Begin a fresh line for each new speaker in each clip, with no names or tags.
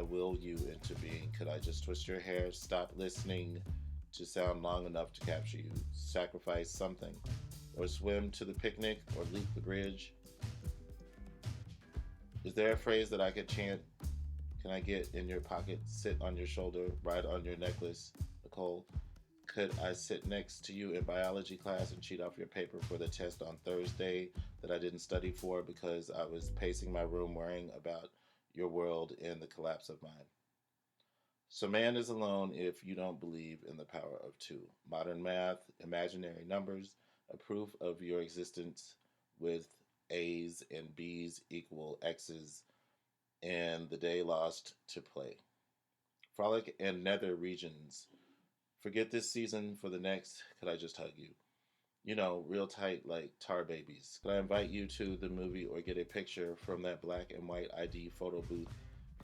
I will you into being. Could I just twist your hair, stop listening to sound long enough to capture you, sacrifice something, or swim to the picnic, or leap the bridge? Is there a phrase that I could chant? Can I get in your pocket, sit on your shoulder, ride on your necklace, Nicole? Could I sit next to you in biology class and cheat off your paper for the test on Thursday that I didn't study for because I was pacing my room worrying about your world and the collapse of mine? So man is alone if you don't believe in the power of two. Modern math, imaginary numbers, a proof of your existence with A's and B's equal X's, and the day lost to play. Frolic and nether regions. Forget this season for the next. Could I just hug you? You know, real tight like tar babies. Could I invite you to the movie or get a picture from that black and white ID photo booth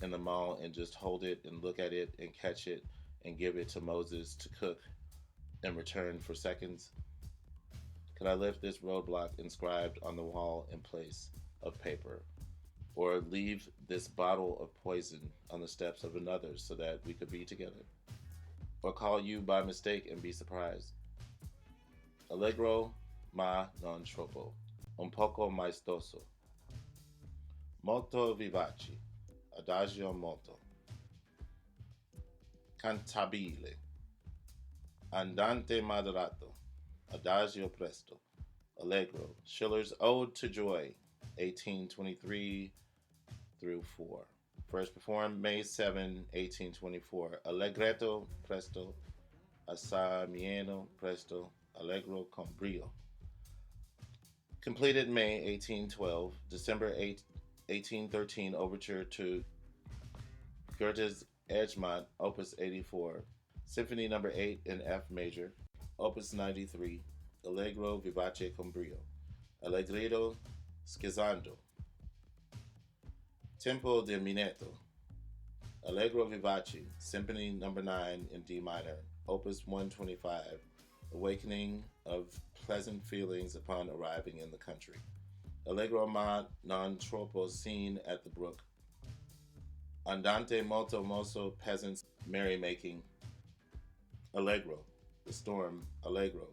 in the mall and just hold it and look at it and catch it and give it to Moses to cook in return for seconds? Could I lift this roadblock inscribed on the wall in place of paper? Or leave this bottle of poison on the steps of another so that we could be together? Or call you by mistake and be surprised? Allegro ma non troppo, un poco maestoso, molto vivace, adagio molto, cantabile, andante moderato, adagio presto, allegro. Schiller's Ode to Joy, 1823 through 4. First performed May 7, 1824. Allegretto presto, assai mieno presto, allegro con brio. Completed May 1812. December 8, 1813, overture to Goethe's Egmont, Opus 84. Symphony No. 8 in F major, Opus 93. Allegro vivace con brio. Allegretto scherzando. Tempo di minuetto. Allegro vivace, Symphony No. 9 in D minor, Opus 125. Awakening of pleasant feelings upon arriving in the country. Allegro ma non troppo, scene at the brook. Andante molto mosso, peasants merrymaking. Allegro, the storm, allegro.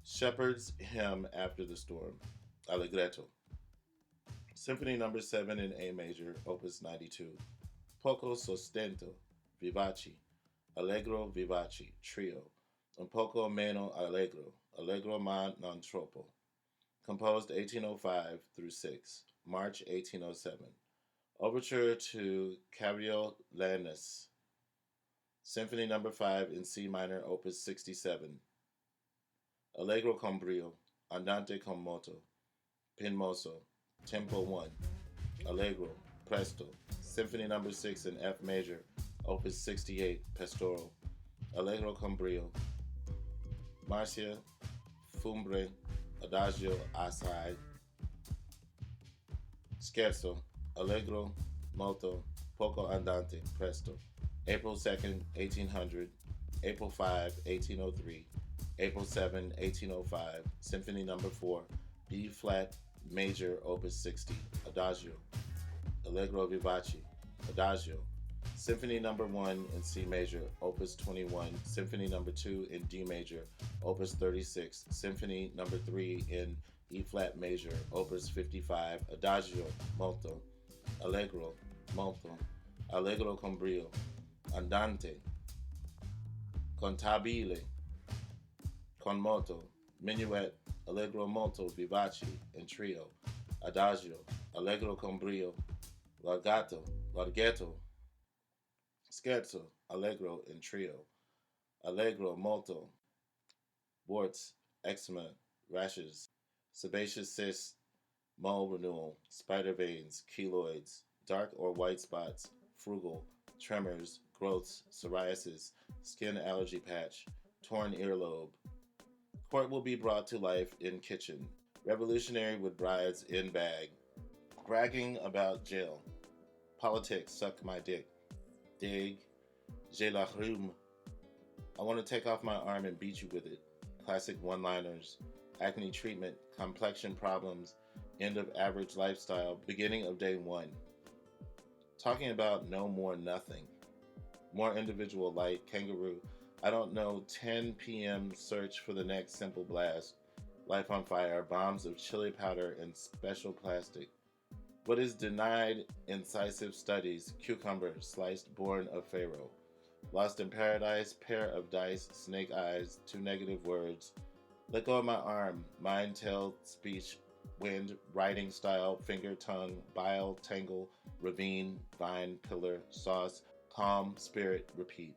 Shepherd's hymn after the storm, allegretto. Symphony No. 7 in A major, Opus 92. Poco sostento, vivace, allegro vivace, trio. Un poco meno allegro, allegro ma non troppo. Composed 1805 through 6, March 1807. Overture to Coriolanus. Symphony No. 5 in C minor, Opus 67. Allegro con brio, andante con moto, pinmoso, tempo 1. Allegro, presto. Symphony No. 6 in F major, Opus 68, pastoral. Allegro con brio. Marcia, fumbre, adagio assai. Scherzo, allegro, molto, poco andante, presto. April 2nd, 1800. April 5, 1803. April 7, 1805. Symphony No. 4, B flat major, Opus 60. Adagio. Allegro vivace. Adagio. Symphony No. 1 in C major, Opus 21. Symphony No. 2 in D major, Opus 36. Symphony No. 3 in E flat major, Opus 55. Adagio molto. Allegro molto. Allegro con brio. Andante. Contabile. Con moto. Minuet. Allegro molto vivace in trio. Adagio. Allegro con brio. Larghetto. Scherzo, allegro in trio. Allegro molto. Warts, eczema, rashes, sebaceous cysts, mole renewal, spider veins, keloids, dark or white spots, frugal, tremors, growths, psoriasis, skin allergy patch, torn earlobe. Court will be brought to life in kitchen. Revolutionary with brides in bag. Bragging about jail. Politics, suck my dick. Dig. J'ai la rhume. I want to take off my arm and beat you with it. Classic one-liners. Acne treatment, complexion problems, end of average lifestyle, beginning of day one. Talking about no more nothing. More individual light, kangaroo. I don't know, 10 p.m. search for the next simple blast. Life on fire, bombs of chili powder and special plastic. What is denied incisive studies, cucumber, sliced born of Pharaoh. Lost in paradise, pair of dice, snake eyes, two negative words. Let go of my arm, mind, tail, speech, wind, writing style, finger, tongue, bile, tangle, ravine, vine, pillar, sauce, calm, spirit, repeat.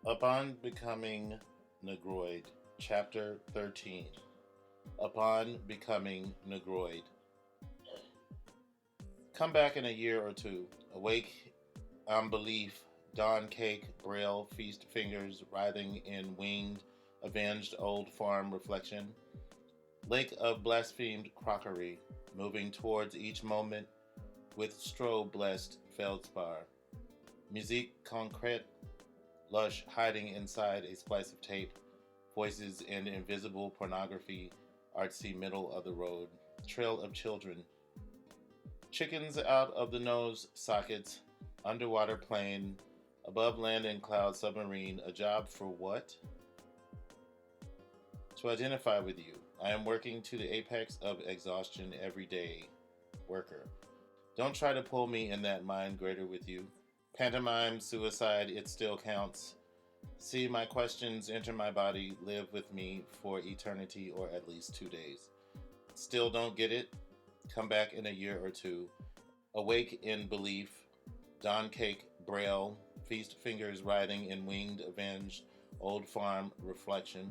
Upon becoming Negroid, Chapter 13. Upon becoming Negroid. Come back in a year or two. Awake unbelief, dawn cake, braille, feast fingers, writhing in winged, avenged old farm reflection. Lake of blasphemed crockery, moving towards each moment with strobe blessed feldspar. Musique concrète, lush hiding inside a splice of tape. Voices and invisible pornography, artsy middle of the road. Trail of children. Chickens out of the nose sockets, underwater plane, above land and cloud submarine, a job for what? To identify with you. I am working to the apex of exhaustion every day. Worker. Don't try to pull me in that mind greater with you. Pantomime, suicide, it still counts. See my questions enter my body, live with me for eternity or at least 2 days. Still don't get it? Come back in a year or two. Awake in belief. Dawn cake, braille, feast fingers writhing in winged avenged, old farm reflection.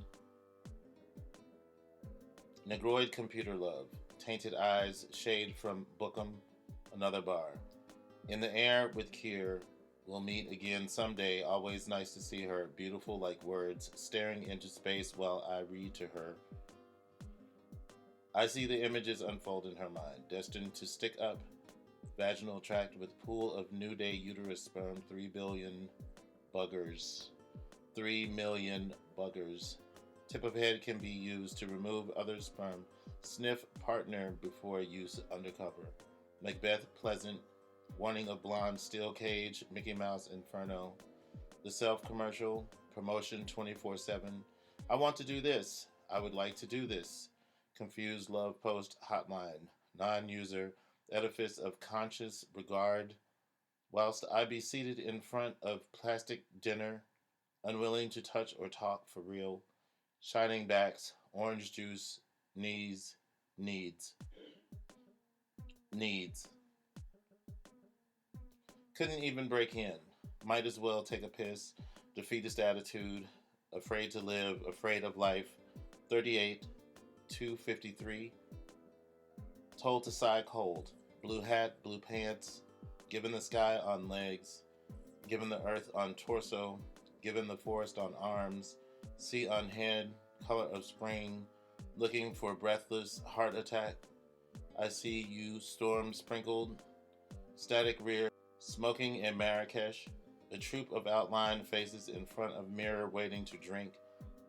Negroid computer love. Tainted eyes, shade from Bookham, another bar. In the air with Kier. We'll meet again someday. Always nice to see her. Beautiful like words, staring into space while I read to her. I see the images unfold in her mind, destined to stick up. Vaginal tract with pool of new day uterus sperm, 3 billion buggers. 3 million buggers. Tip of head can be used to remove other sperm. Sniff partner before use undercover. Macbeth pleasant. Warning of blonde steel cage. Mickey Mouse Inferno. The self commercial. Promotion 24/7. I want to do this. I would like to do this. Confused love post hotline. Non-user. Edifice of conscious regard. Whilst I be seated in front of plastic dinner. Unwilling to touch or talk for real. Shining backs. Orange juice. Knees. Needs. Needs. Couldn't even break in. Might as well take a piss. Defeatist attitude. Afraid to live. Afraid of life. 38. 253. Told to sigh cold. Blue hat, blue pants. Given the sky on legs. Given the earth on torso. Given the forest on arms. Sea on head. Color of spring. Looking for breathless heart attack. I see you storm sprinkled. Static rear. Smoking in Marrakesh. A troop of outlined faces in front of mirror waiting to drink.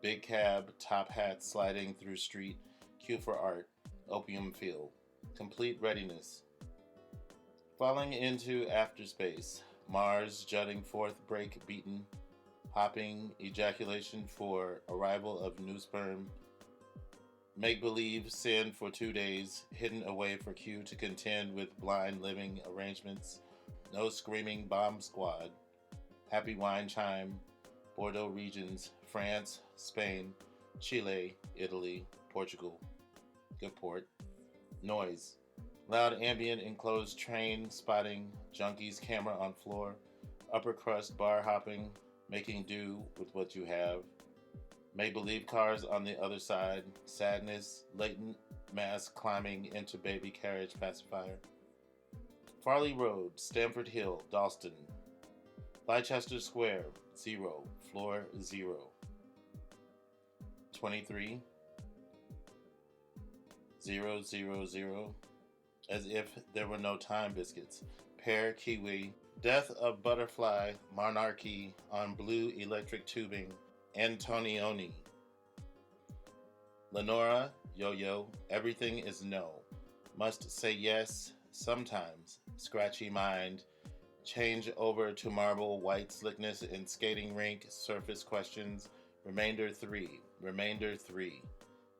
Big cab, top hat sliding through street. Cue for art. Opium field. Complete readiness. Falling into afterspace. Mars jutting forth break beaten. Hopping ejaculation for arrival of new sperm. Make-believe sin for 2 days. Hidden away for Q to contend with blind living arrangements. No screaming bomb squad. Happy wine chime. Bordeaux regions. France, Spain, Chile, Italy, Portugal. Good port. Noise. Loud ambient enclosed train spotting. Junkies camera on floor. Upper crust bar hopping. Making do with what you have. Make-believe cars on the other side. Sadness. Latent mass climbing into baby carriage pacifier. Farley Road, Stamford Hill, Dalston. Leicester Square, 0, floor 0. 23. 0, 0, 0. As if there were no time biscuits. Pear, kiwi. Death of butterfly, monarchy on blue electric tubing. Antonioni. Lenora, yo-yo. Everything is no. Must say yes. sometimes. Scratchy mind. Change over to marble, white slickness in skating rink, surface questions. Remainder 3. Remainder 3.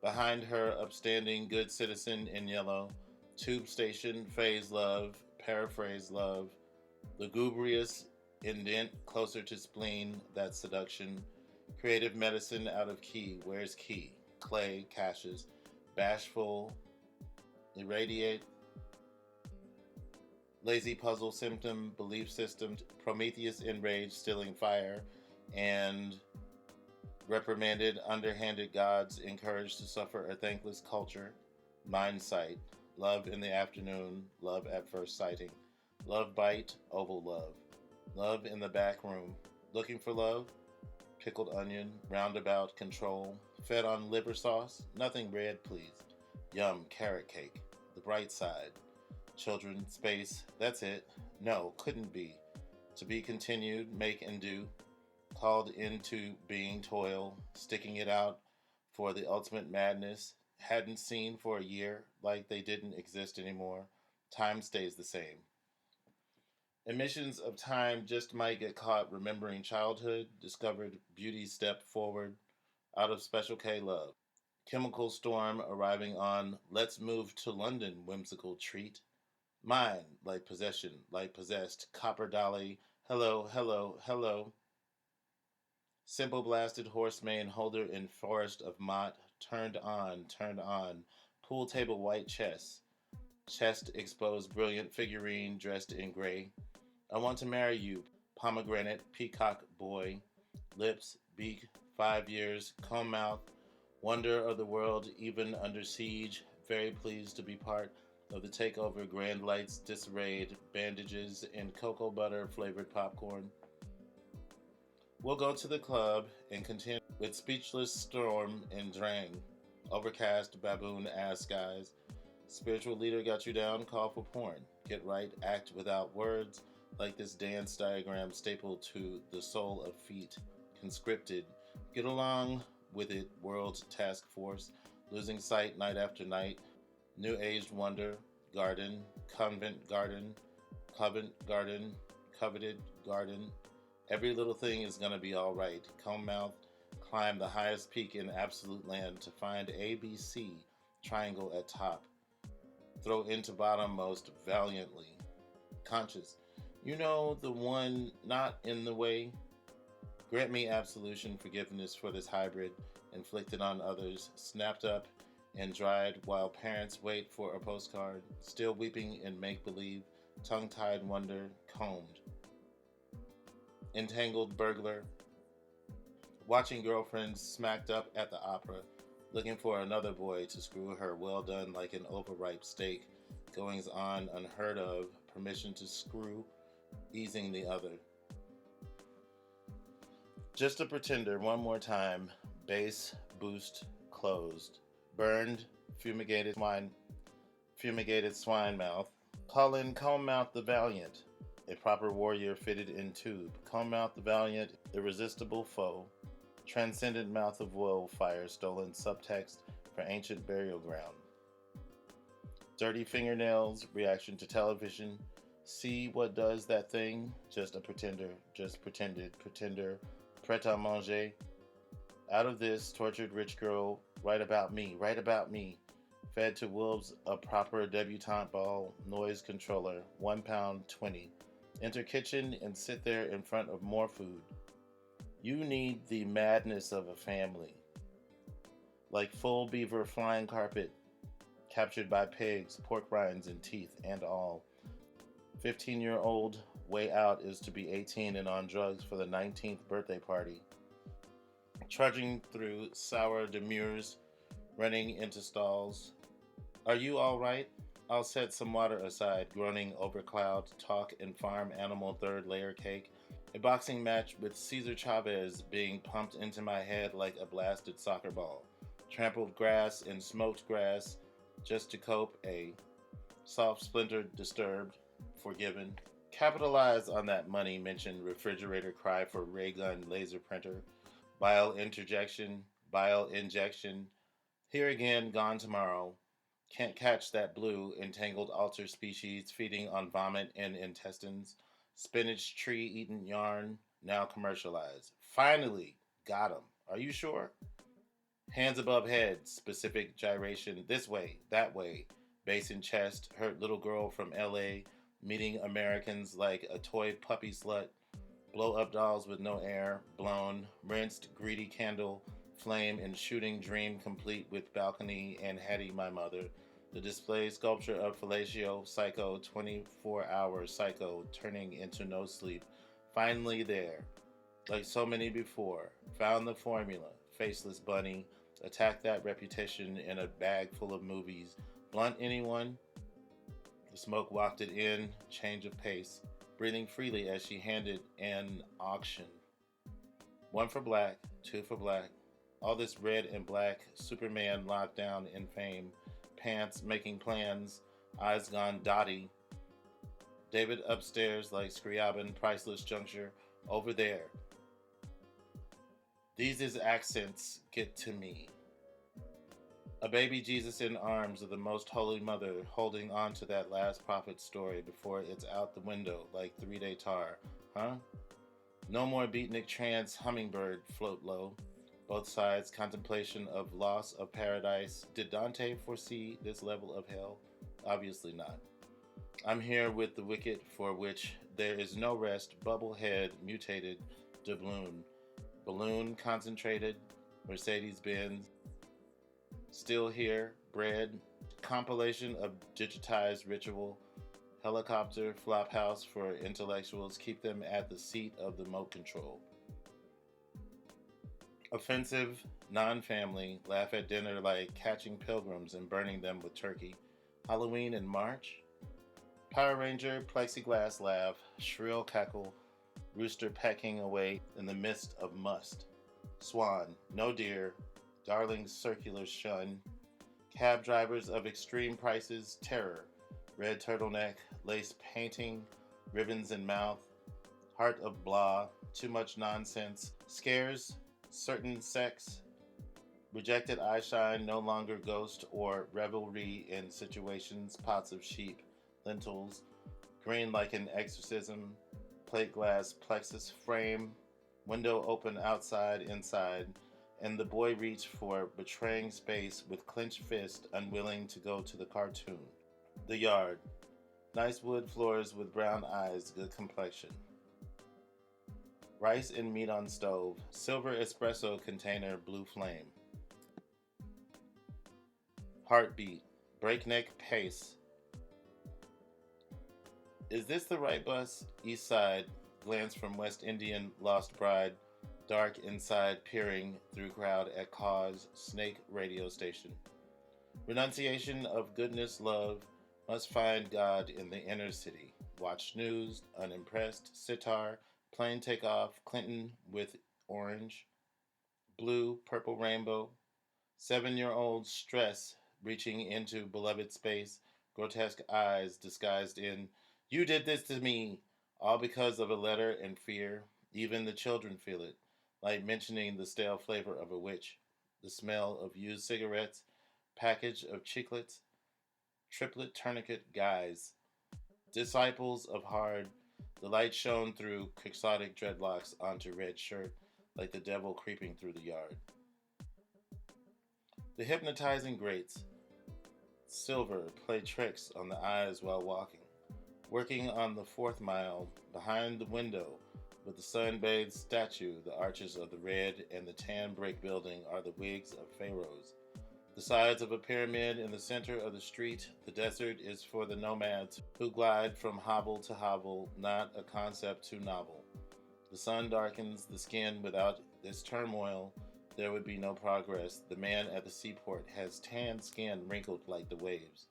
Behind her, upstanding good citizen in yellow. Tube station, phase love, paraphrase love. Lugubrious indent, closer to spleen, that seduction. Creative medicine out of key, where's key? Clay, caches. Bashful, irradiate, lazy puzzle symptom, belief system, Prometheus enraged, stealing fire, and reprimanded underhanded gods encouraged to suffer a thankless culture, mind sight, love in the afternoon, love at first sighting, love bite, oval love in the back room, looking for love, pickled onion, roundabout control, fed on liver sauce, nothing red please, yum, carrot cake, the bright side, children, space, that's it, no, couldn't be, to be continued, make and do, called into being toil, sticking it out for the ultimate madness, hadn't seen for a year, like they didn't exist anymore, time stays the same. Emissions of time just might get caught remembering childhood, discovered beauty step forward, out of Special K love. Chemical storm arriving on let's move to London whimsical treat. Mine, like possession, like possessed, copper dolly, hello, hello, hello. Simple blasted horse mane holder in forest of mott, turned on, pool table white chest exposed brilliant figurine dressed in gray. I want to marry you, pomegranate, peacock boy, lips, beak, 5 years, comb mouth, wonder of the world even under siege, very pleased to be part of the takeover, grand lights disarrayed, bandages, and cocoa butter flavored popcorn. We'll go to the club and continue with speechless storm and drang, overcast baboon ass skies. Spiritual leader got you down, call for porn. Get right, act without words, like this dance diagram stapled to the sole of feet, conscripted. Get along with it, world task force, losing sight night after night. New aged wonder, garden, convent garden, coveted garden. Every little thing is gonna be alright. Comb mouth, climb the highest peak in absolute land to find ABC, triangle at top. Throw into bottom most valiantly. Conscious, you know the one not in the way. Grant me absolution, forgiveness for this hybrid, inflicted on others, snapped up and dried while parents wait for a postcard, still weeping in make-believe, tongue-tied wonder, combed. Entangled burglar, watching girlfriends smacked up at the opera, looking for another boy to screw her, well done like an overripe steak, goings on unheard of, permission to screw, easing the other. Just a pretender, one more time, bass, boost, closed, burned, fumigated swine mouth, call in comb mouth the valiant, a proper warrior fitted in tube, comb mouth the valiant, irresistible foe, transcendent mouth of woe, fire stolen subtext for ancient burial ground. Dirty fingernails, reaction to television, see what does that thing, just a pretender, just pretender, pret-a-manger. Out of this, tortured rich girl, write about me, fed to wolves a proper debutante ball, noise controller, 1 pound 20. Enter kitchen and sit there in front of more food. You need the madness of a family. Like full beaver flying carpet, captured by pigs, pork rinds and teeth and all. 15-year-old way out is to be 18 and on drugs for the 19th birthday party. Trudging through sour demurs, running into stalls. Are you all right? I'll set some water aside, groaning over cloud, talk and farm animal third layer cake. A boxing match with Cesar Chavez being pumped into my head like a blasted soccer ball. Trampled grass and smoked grass, just to cope. A soft splintered, disturbed, forgiven. Capitalize on that money mentioned refrigerator cry for ray gun laser printer. Bile injection. Here again, gone tomorrow. Can't catch that blue, entangled alter species feeding on vomit and intestines. Spinach tree eating yarn, now commercialized. Finally, got 'em. Are you sure? Hands above head, specific gyration this way, that way. Base in chest, hurt little girl from LA, meeting Americans like a toy puppy slut. Blow up dolls with no air, blown, rinsed, greedy candle, flame and shooting dream complete with balcony and Hattie my mother. The display sculpture of fellatio, psycho, 24-hour psycho, turning into no sleep. Finally there, like so many before, found the formula. Faceless bunny, attack that reputation in a bag full of movies. Blunt anyone? The smoke wafted in, change of pace, breathing freely as she handed an auction. One for black, two for black. All this red and black, Superman locked down in fame, pants making plans, eyes gone dotty. David upstairs like Scriabin, priceless juncture, over there. These is accents get to me. A baby Jesus in arms of the most holy mother holding on to that last prophet story before it's out the window like 3-day tar, huh? No more beatnik trance hummingbird float low. Both sides contemplation of loss of paradise. Did Dante foresee this level of hell? Obviously not. I'm here with the wicked for which there is no rest. Bubblehead mutated doubloon. Balloon concentrated. Mercedes-Benz. Still here. Bread. Compilation of digitized ritual. Helicopter flophouse for intellectuals. Keep them at the seat of the remote control. Offensive, non-family, laugh at dinner like catching pilgrims and burning them with turkey. Halloween in March? Power Ranger, plexiglass laugh, shrill cackle, rooster pecking away in the midst of must. Swan, no deer, darling circular shun. Cab drivers of extreme prices, terror. Red turtleneck, lace painting, ribbons in mouth. Heart of blah, too much nonsense. Scares, certain sex. Rejected eyeshine, no longer ghost or revelry in situations. Pots of sheep, lentils, green like an exorcism. Plate glass, plexus frame, window open outside, inside. And the boy reached for betraying space with clenched fist, unwilling to go to the cartoon. The yard. Nice wood floors with brown eyes, good complexion. Rice and meat on stove. Silver espresso container, blue flame. Heartbeat. Breakneck pace. Is this the right bus? East side. Glance from West Indian lost bride. Dark inside, peering through crowd at cause. Snake radio station. Renunciation of goodness, love. Must find God in the inner city. Watch news, unimpressed. Sitar, plane takeoff. Clinton with orange. Blue, purple rainbow. 7-year-old stress reaching into beloved space. Grotesque eyes disguised in, you did this to me. All because of a letter and fear. Even the children feel it. Like mentioning the stale flavor of a witch. The smell of used cigarettes. Package of chiclets. Triplet tourniquet guys. Disciples of hard. The light shone through quixotic dreadlocks onto red shirt, like the devil creeping through the yard. The hypnotizing grates. Silver play tricks on the eyes while walking. Working on the 4th mile, behind the window, with the sun-bathed statue, the arches of the red and the tan brick building are the wigs of pharaohs. The sides of a pyramid in the center of the street, the desert is for the nomads who glide from hovel to hovel, not a concept too novel. The sun darkens the skin. Without this turmoil, there would be no progress. The man at the seaport has tan skin wrinkled like the waves.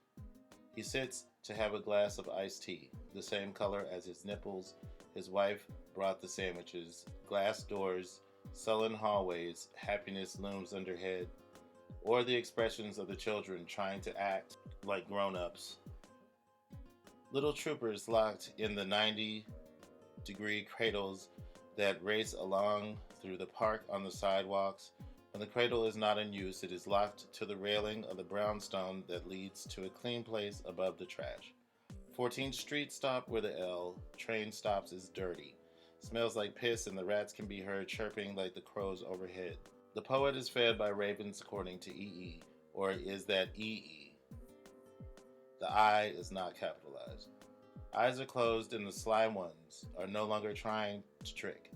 He sits to have a glass of iced tea, the same color as his nipples. His wife brought the sandwiches. Glass doors, sullen hallways, happiness looms underhead. Or the expressions of the children trying to act like grown-ups. Little troopers locked in the 90-degree cradles that race along through the park on the sidewalks. When When the cradle is not in use, it is locked to the railing of the brownstone that leads to a clean place above the trash. 14th Street stop where the L train stops is dirty. Smells like piss and the rats can be heard chirping like the crows overhead. The poet is fed by ravens according to EE, or is that EE? The I is not capitalized. Eyes are closed and the sly ones are no longer trying to trick.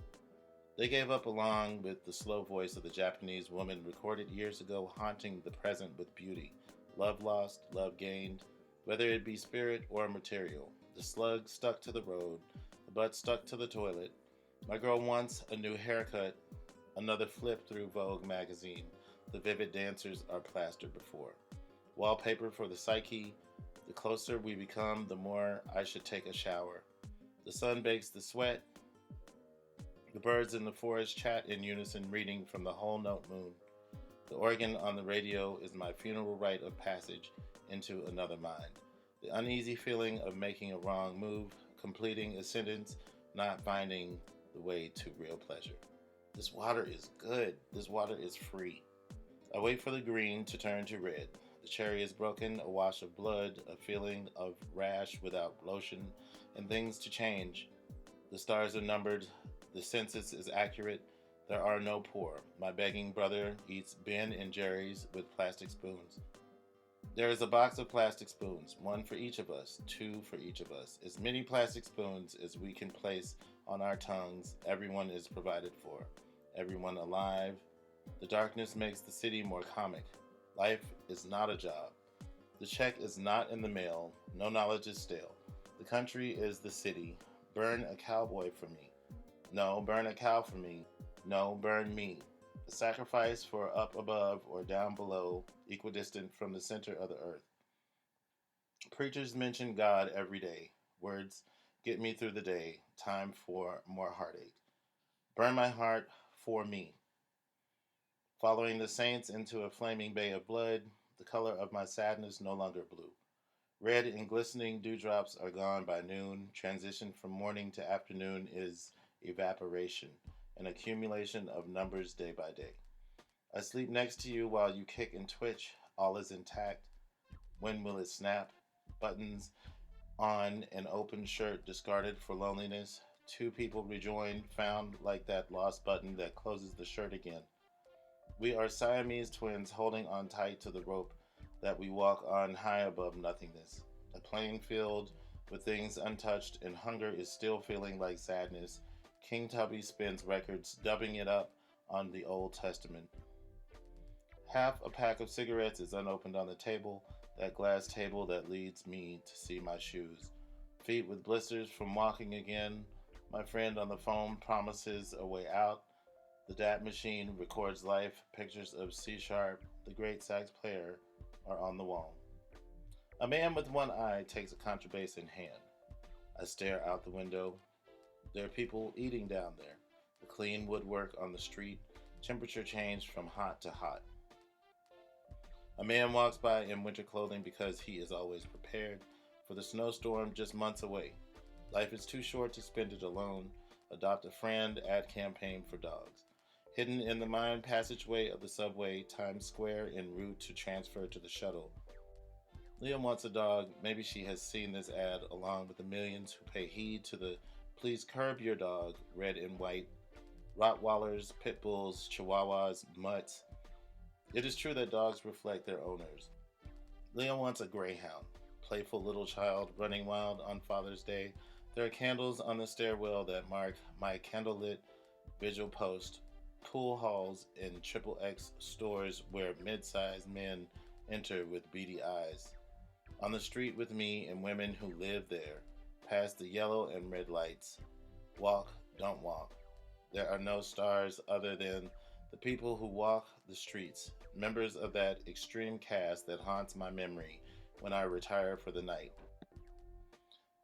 They gave up along with the slow voice of the Japanese woman recorded years ago, haunting the present with beauty. Love lost, love gained, whether it be spirit or material. The slug stuck to the road, the butt stuck to the toilet. My girl wants a new haircut, another flip through Vogue magazine. The vivid dancers are plastered before. Wallpaper for the psyche. The closer we become, the more I should take a shower. The sun bakes the sweat. The birds in the forest chat in unison, reading from the whole note moon. The organ on the radio is my funeral rite of passage into another mind. The uneasy feeling of making a wrong move, completing a sentence, not finding the way to real pleasure. This water is good. This water is free. I wait for the green to turn to red. The cherry is broken, a wash of blood, a feeling of rash without lotion, and things to change. The stars are numbered. The census is accurate. There are no poor. My begging brother eats Ben and Jerry's with plastic spoons. There is a box of plastic spoons, one for each of us, two for each of us. As many plastic spoons as we can place on our tongues, everyone is provided for. Everyone alive. The darkness makes the city more comic. Life is not a job. The check is not in the mail. No knowledge is stale. The country is the city. Burn a cowboy for me. No, burn a cow for me. No, burn me. A sacrifice for up above or down below, equidistant from the center of the earth. Preachers mention God every day. Words get me through the day. Time for more heartache. Burn my heart for me. Following the saints into a flaming bay of blood, the color of my sadness no longer blue. Red and glistening dewdrops are gone by noon. Transition from morning to afternoon is evaporation, an accumulation of numbers day by day. I sleep next to you while you kick and twitch. All is intact. When will it snap? Buttons on an open shirt discarded for loneliness. Two people rejoined, found like that lost button that closes the shirt again. We are Siamese twins holding on tight to the rope that we walk on high above nothingness. A playing field with things untouched and hunger is still feeling like sadness. King Tubby spins records, dubbing it up on the Old Testament. Half a pack of cigarettes is unopened on the table, that glass table that leads me to see my shoes. Feet with blisters from walking again. My friend on the phone promises a way out. The DAT machine records life. Pictures of C Sharp, the great sax player, are on the wall. A man with one eye takes a contrabass in hand. I stare out the window. There are people eating down there. The clean woodwork on the street. Temperature changed from hot to hot. A man walks by in winter clothing because he is always prepared for the snowstorm just months away. Life is too short to spend it alone. Adopt a friend, ad campaign for dogs. Hidden in the mind passageway of the subway, Times Square en route to transfer to the shuttle. Leah wants a dog. Maybe she has seen this ad along with the millions who pay heed to the "Please curb your dog," red and white, Rottweilers, pit bulls, chihuahuas, mutts. It is true that dogs reflect their owners. Leah wants a greyhound, playful little child running wild on Father's Day. There are candles on the stairwell that mark my candlelit vigil post. Pool halls in XXX stores where mid-sized men enter with beady eyes. On the street with me and women who live there, past the yellow and red lights. Walk, don't walk. There are no stars other than the people who walk the streets, members of that extreme cast that haunts my memory when I retire for the night.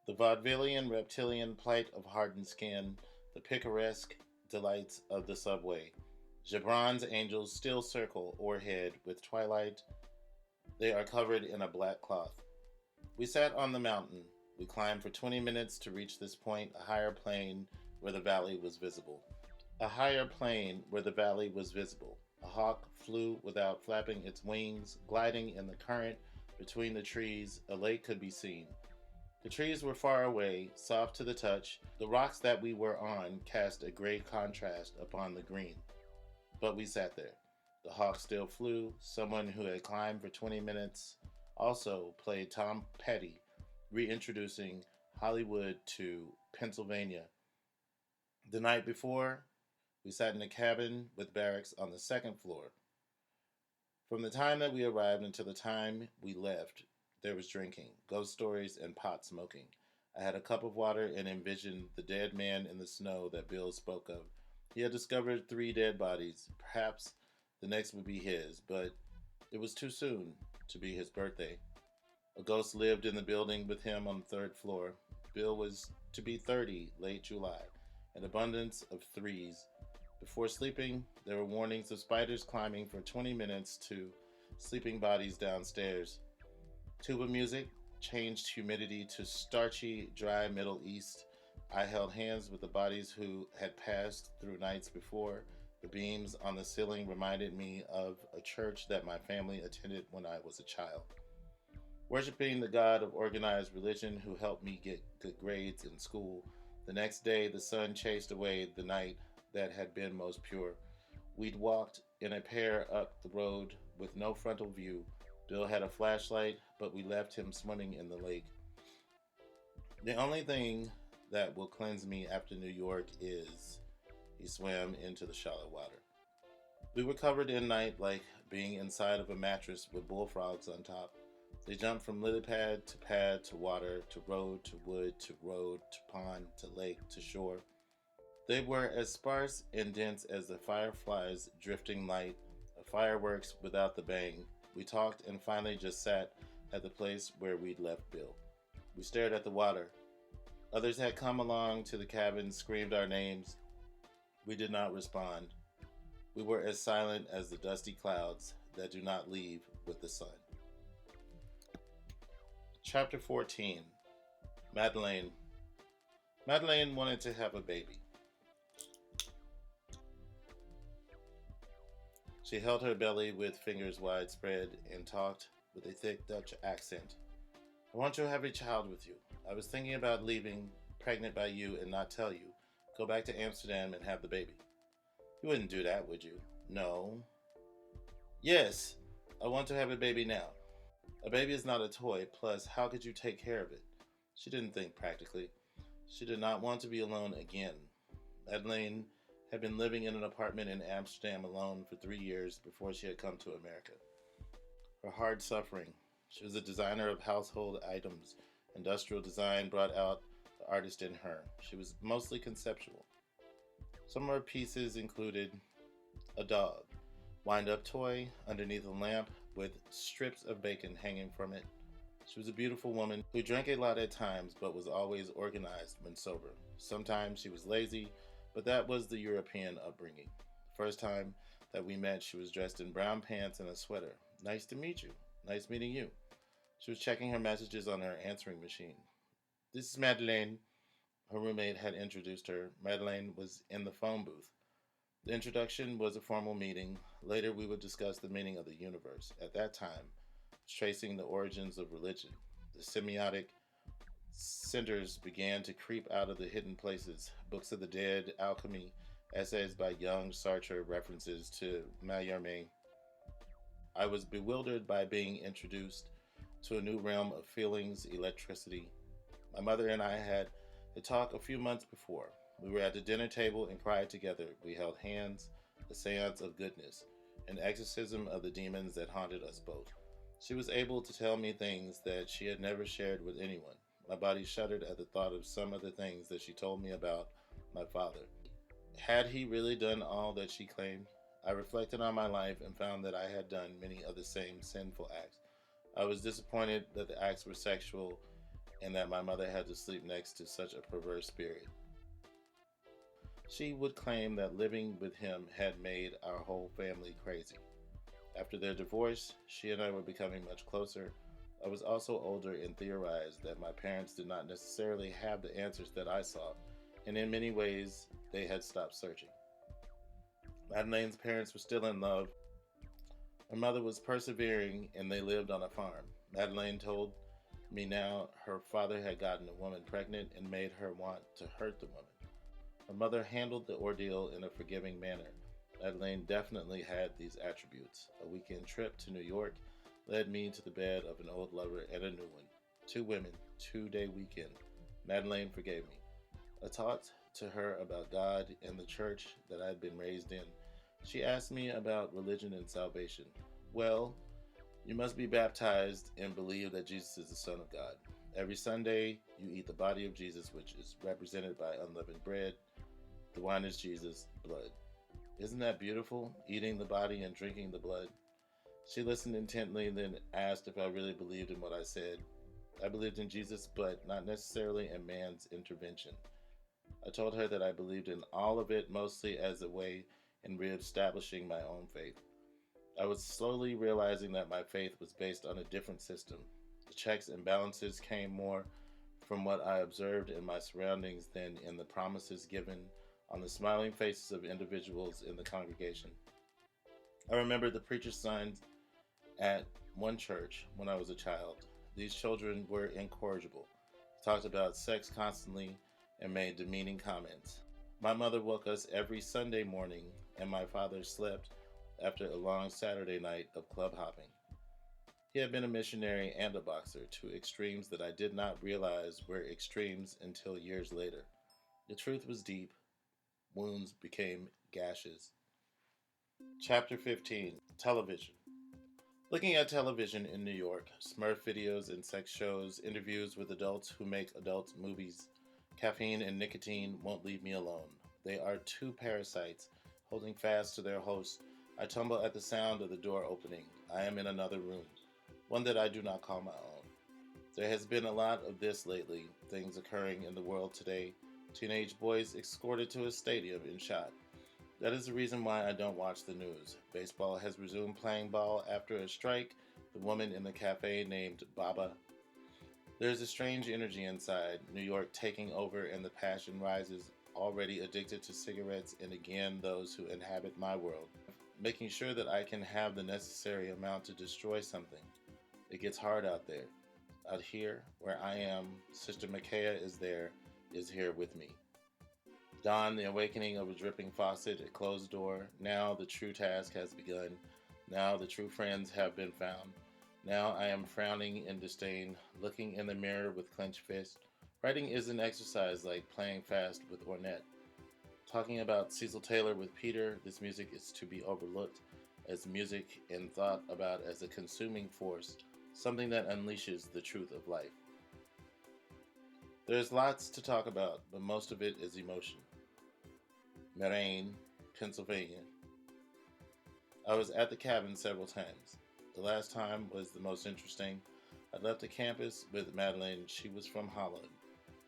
The vaudevillian reptilian plight of hardened skin, the picaresque delights of the subway. Gibran's angels still circle o'erhead with twilight. They are covered in a black cloth. We sat on the mountain. We climbed for 20 minutes to reach this point, a higher plane where the valley was visible. A higher plane where the valley was visible. A hawk flew without flapping its wings, gliding in the current between the trees. A lake could be seen. The trees were far away, soft to the touch. The rocks that we were on cast a gray contrast upon the green. But we sat there. The hawk still flew. Someone who had climbed for 20 minutes also played Tom Petty, reintroducing Hollywood to Pennsylvania. The night before, we sat in a cabin with barracks on the second floor. From the time that we arrived until the time we left, there was drinking, ghost stories, and pot smoking. I had a cup of water and envisioned the dead man in the snow that Bill spoke of. He had discovered three dead bodies. Perhaps the next would be his, but it was too soon to be his birthday. A ghost lived in the building with him on the third floor. Bill was to be 30 late July, an abundance of threes. Before sleeping, there were warnings of spiders climbing for 20 minutes to sleeping bodies downstairs. Tuba music changed humidity to starchy, dry Middle East. I held hands with the bodies who had passed through nights before. The beams on the ceiling reminded me of a church that my family attended when I was a child. Worshipping the God of organized religion who helped me get good grades in school, the next day the sun chased away the night that had been most pure. We'd walked in a pair up the road with no frontal view. Bill had a flashlight, but we left him swimming in the lake. The only thing that will cleanse me after New York is he swam into the shallow water. We were covered in night like being inside of a mattress with bullfrogs on top. They jumped from lily pad to water to road to wood to road to pond to lake to shore. They were as sparse and dense as the fireflies' drifting light of fireworks without the bang. We talked and finally just sat at the place where we'd left Bill. We stared at the water. Others had come along to the cabin, screamed our names. We did not respond. We were as silent as the dusty clouds that do not leave with the sun. Chapter 14. Madeleine. Madeleine wanted to have a baby. She held her belly with fingers widespread and talked with a thick Dutch accent. I want to have a child with you. I was thinking about leaving, pregnant by you, and not tell you. Go back to Amsterdam and have the baby. You wouldn't do that, would you? No. Yes, I want to have a baby now. A baby is not a toy, plus, how could you take care of it? She didn't think practically. She did not want to be alone again. Madeleine had been living in an apartment in Amsterdam alone for 3 years before she had come to America. Her hard suffering. She was a designer of household items. Industrial design brought out the artist in her. She was mostly conceptual. Some of her pieces included a dog, wind-up toy underneath a lamp with strips of bacon hanging from it. She was a beautiful woman who drank a lot at times but was always organized when sober. Sometimes she was lazy, but that was the European upbringing. The first time that we met, she was dressed in brown pants and a sweater. Nice to meet you. Nice meeting you. She was checking her messages on her answering machine. This is Madeleine. Her roommate had introduced her. Madeleine was in the phone booth. The introduction was a formal meeting. Later, we would discuss the meaning of the universe. At that time, tracing the origins of religion. The semiotic centers began to creep out of the hidden places. Books of the dead, alchemy, essays by Jung, Sartre, references to Mallarmé. I was bewildered by being introduced to a new realm of feelings, electricity. My mother and I had a talk a few months before. We were at the dinner table and cried together. We held hands, a seance of goodness, an exorcism of the demons that haunted us both. She was able to tell me things that she had never shared with anyone. My body shuddered at the thought of some of the things that she told me about my father. Had he really done all that she claimed? I reflected on my life and found that I had done many of the same sinful acts. I was disappointed that the acts were sexual and that my mother had to sleep next to such a perverse spirit. She would claim that living with him had made our whole family crazy. After their divorce, she and I were becoming much closer. I was also older and theorized that my parents did not necessarily have the answers that I sought, and in many ways, they had stopped searching. Madelaine's parents were still in love. Her mother was persevering, and they lived on a farm. Madeleine told me now her father had gotten a woman pregnant and made her want to hurt the woman. Her mother handled the ordeal in a forgiving manner. Madeleine definitely had these attributes. A weekend trip to New York led me to the bed of an old lover and a new one. 2 women, 2-day weekend. Madeleine forgave me. I talked to her about God and the church that I'd been raised in. She asked me about religion and salvation. Well, you must be baptized and believe that Jesus is the Son of God. Every Sunday, you eat the body of Jesus, which is represented by unleavened bread. The wine is Jesus' blood. Isn't that beautiful? Eating the body and drinking the blood. She listened intently and then asked if I really believed in what I said. I believed in Jesus, but not necessarily in man's intervention. I told her that I believed in all of it mostly as a way in reestablishing my own faith. I was slowly realizing that my faith was based on a different system. The checks and balances came more from what I observed in my surroundings than in the promises given on the smiling faces of individuals in the congregation. I remember the preacher's signs at one church when I was a child. These children were incorrigible, talked about sex constantly, and made demeaning comments. My mother woke us every Sunday morning, and my father slept after a long Saturday night of club hopping. He had been a missionary and a boxer, two extremes that I did not realize were extremes until years later. The truth was deep. Wounds became gashes. Chapter 15. Television. Looking at television in New York, Smurf videos and sex shows, interviews with adults who make adult movies, caffeine and nicotine won't leave me alone. They are two parasites holding fast to their host. I tumble at the sound of the door opening. I am in another room, one that I do not call my own. There has been a lot of this lately, things occurring in the world today. Teenage boys escorted to a stadium and shot. That is the reason why I don't watch the news. Baseball has resumed playing ball after a strike. The woman in the cafe named Baba. There's a strange energy inside, New York taking over and the passion rises, already addicted to cigarettes and again those who inhabit my world, making sure that I can have the necessary amount to destroy something. It gets hard out there. Out here, where I am, Sister Micaiah is here with me. Dawn, the awakening of a dripping faucet, a closed door. Now the true task has begun. Now the true friends have been found. Now I am frowning in disdain, looking in the mirror with clenched fist. Writing is an exercise like playing fast with Ornette. Talking about Cecil Taylor with Peter, this music is to be overlooked as music and thought about as a consuming force, something that unleashes the truth of life. There's lots to talk about, but most of it is emotion. Moraine, Pennsylvania. I was at the cabin several times. The last time was the most interesting. I left the campus with Madeleine. She was from Holland.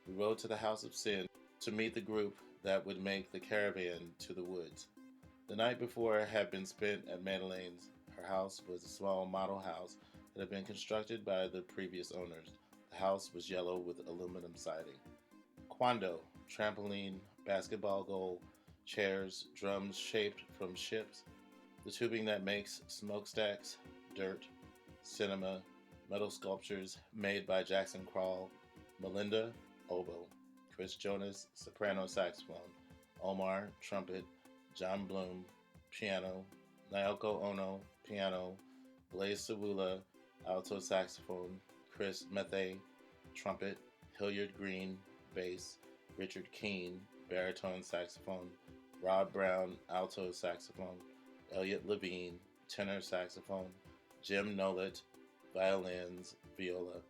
We rode to the House of Sin to meet the group that would make the caravan to the woods. The night before had been spent at Madeleine's. Her house was a small model house that had been constructed by the previous owners. The house was yellow with aluminum siding. Kwando, trampoline, basketball goal, chairs, drums shaped from ships, the tubing that makes smokestacks, dirt, cinema, metal sculptures made by Jackson Krall, Melinda, oboe, Chris Jonas, soprano saxophone, Omar, trumpet, John Bloom, piano, Naoko Ono, piano, Blaise Sawula, alto saxophone, Chris Methe, trumpet, Hilliard Green, bass, Richard Keene, baritone saxophone, Rob Brown, alto saxophone, Elliot Levine, tenor saxophone, Jim Nolet, violins, viola,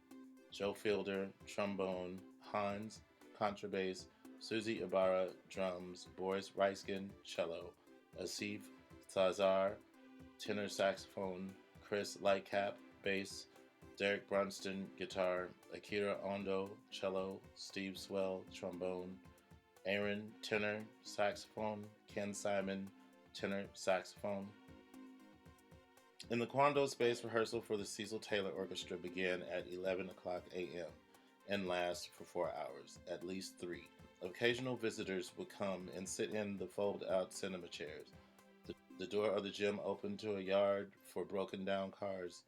Joe Fielder, trombone, Hans, contrabass, Susie Ibarra, drums, Boris Reiskin, cello, Asif Tazar, tenor saxophone, Chris Lightcap, bass, Derek Brunston, guitar, Akira Ondo, cello, Steve Swell, trombone, Aaron, tenor, saxophone, Ken Simon, tenor, saxophone. In the Kwando space, rehearsal for the Cecil Taylor Orchestra began at 11 o'clock a.m. and lasts for 4 hours, at least 3. Occasional visitors would come and sit in the fold-out cinema chairs. The The door of the gym opened to a yard for broken down cars.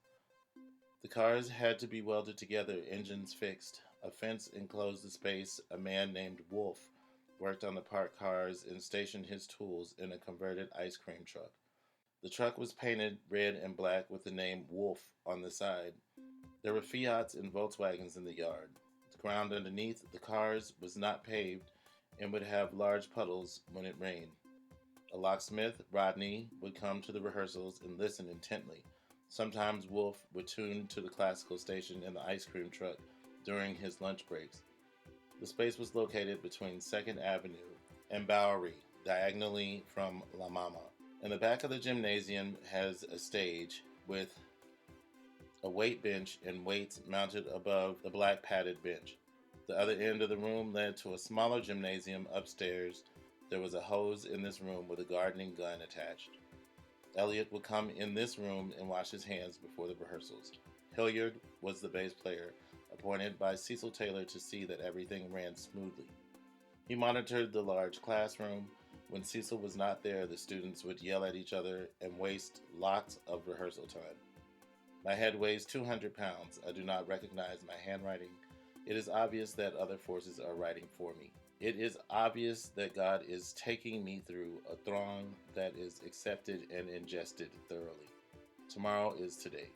The cars had to be welded together, engines fixed. A fence enclosed the space. A man named Wolf worked on the parked cars and stationed his tools in a converted ice cream truck. The truck was painted red and black with the name Wolf on the side. There were Fiats and Volkswagens in the yard. The ground underneath the cars was not paved and would have large puddles when it rained. A locksmith, Rodney, would come to the rehearsals and listen intently. Sometimes Wolf would tune to the classical station in the ice cream truck during his lunch breaks. The space was located between 2nd Avenue and Bowery, diagonally from La Mama. In the back of the gymnasium has a stage with a weight bench and weights mounted above the black padded bench. The other end of the room led to a smaller gymnasium upstairs. There was a hose in this room with a gardening gun attached. Elliot would come in this room and wash his hands before the rehearsals. Hilliard was the bass player, appointed by Cecil Taylor to see that everything ran smoothly. He monitored the large classroom. When Cecil was not there, the students would yell at each other and waste lots of rehearsal time. My head weighs 200 pounds. I do not recognize my handwriting. It is obvious that other forces are writing for me. It is obvious that God is taking me through a throng that is accepted and ingested thoroughly. Tomorrow is today.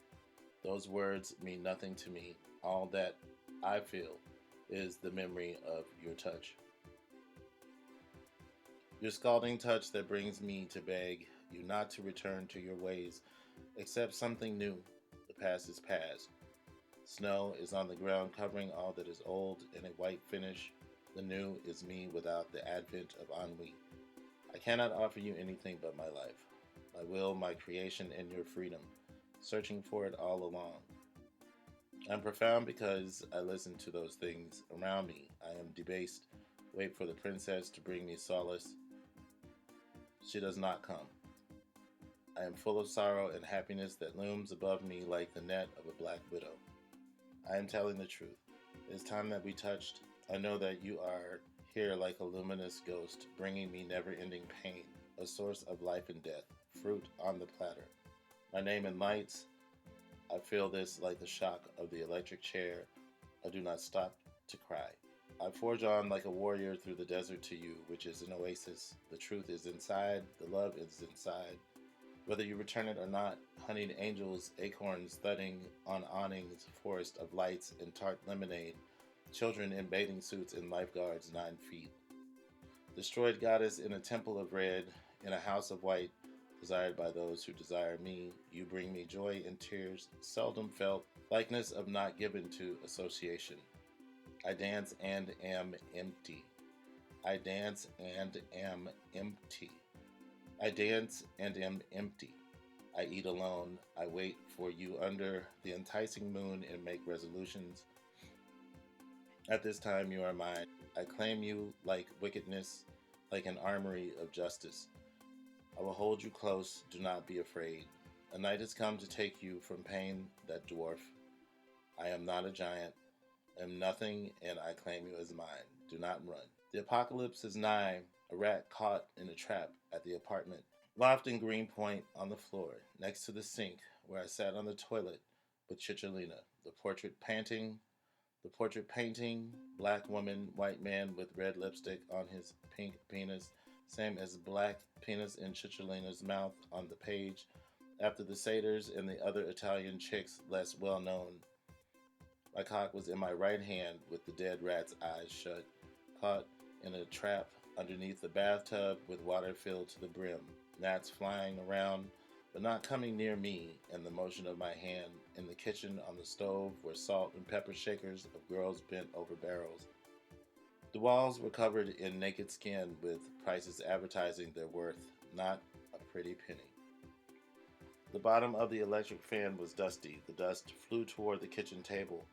Those words mean nothing to me. All that I feel is the memory of your touch. Your scalding touch that brings me to beg you not to return to your ways. Accept something new. The past is past. Snow is on the ground covering all that is old in a white finish. The new is me without the advent of ennui. I cannot offer you anything but my life, my will, my creation, and your freedom, searching for it all along. I'm profound because I listen to those things around me. I am debased. Wait for the princess to bring me solace. She does not come. I am full of sorrow and happiness that looms above me like the net of a black widow. I am telling the truth. It is time that we touched. I know that you are here like a luminous ghost, bringing me never-ending pain, a source of life and death, fruit on the platter. My name in lights. I feel this like the shock of the electric chair. I do not stop to cry. I forge on like a warrior through the desert to you, which is an oasis. The truth is inside. The love is inside. Whether you return it or not, honeyed angels, acorns thudding on awnings, forest of lights and tart lemonade, children in bathing suits and lifeguards 9 feet. Destroyed goddess in a temple of red, in a house of white, desired by those who desire me. You bring me joy and tears, seldom felt, likeness of not given to association. I dance and am empty. I dance and am empty. I dance and am empty. I eat alone. I wait for you under the enticing moon and make resolutions. At this time you are mine. I claim you like wickedness, like an armory of justice. I will hold you close. Do not be afraid. A night has come to take you from pain that dwarf. I am not a giant. I am nothing, and I claim you as mine. Do not run. The apocalypse is nigh. A rat caught in a trap at the apartment. Loft in Greenpoint on the floor, next to the sink, where I sat on the toilet with Chicholina. The portrait painting, black woman, white man with red lipstick on his pink penis, same as black penis in Chicholina's mouth on the page. After the satyrs and the other Italian chicks less well known, my cock was in my right hand with the dead rat's eyes shut, caught in a trap underneath the bathtub with water filled to the brim, gnats flying around but not coming near me, and the motion of my hand in the kitchen on the stove were salt and pepper shakers of girls bent over barrels. The walls were covered in naked skin with prices advertising their worth, not a pretty penny. The bottom of the electric fan was dusty. The dust flew toward the kitchen table.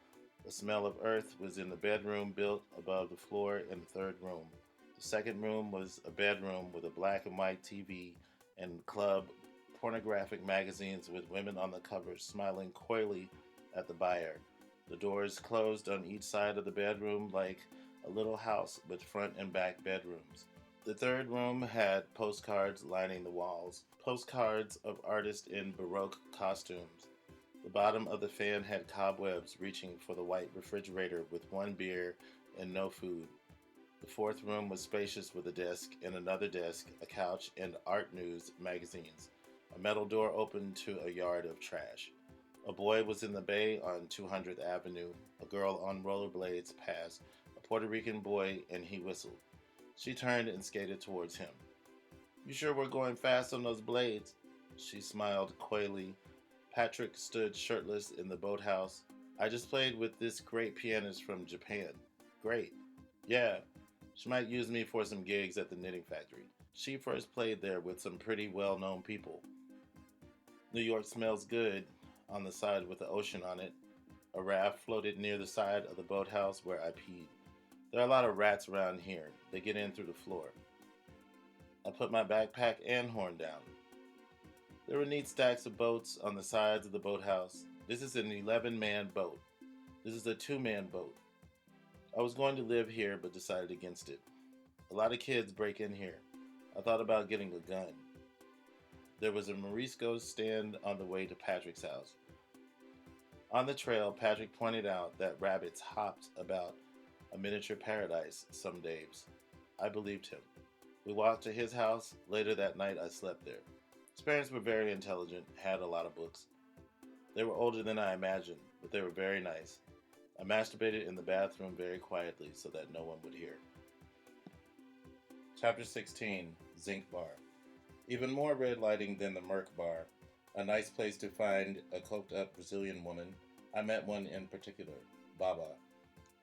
The smell of earth was in the bedroom built above the floor in the third room. The second room was a bedroom with a black and white TV and club pornographic magazines with women on the covers smiling coyly at the buyer. The doors closed on each side of the bedroom like a little house with front and back bedrooms. The third room had postcards lining the walls, postcards of artists in Baroque costumes. The bottom of the fan had cobwebs reaching for the white refrigerator with one beer and no food. The fourth room was spacious with a desk and another desk, a couch, and art news magazines. A metal door opened to a yard of trash. A boy was in the bay on 200th Avenue. A girl on rollerblades passed, a Puerto Rican boy, and he whistled. She turned and skated towards him. You sure we're going fast on those blades? She smiled coyly. Patrick stood shirtless in the boathouse. I just played with this great pianist from Japan. Great. Yeah, she might use me for some gigs at the knitting factory. She first played there with some pretty well known people. New York smells good on the side with the ocean on it. A raft floated near the side of the boathouse where I peed. There are a lot of rats around here. They get in through the floor. I put my backpack and horn down. There were neat stacks of boats on the sides of the boathouse. This is an 11-man boat. This is a 2-man boat. I was going to live here but decided against it. A lot of kids break in here. I thought about getting a gun. There was a Morisco stand on the way to Patrick's house. On the trail, Patrick pointed out that rabbits hopped about a miniature paradise some days. I believed him. We walked to his house. Later that night, I slept there. His parents were very intelligent, had a lot of books. They were older than I imagined, but they were very nice. I masturbated in the bathroom very quietly so that no one would hear. Chapter 16, Zinc Bar. Even more red lighting than the Merc Bar. A nice place to find a coked-up Brazilian woman. I met one in particular, Baba.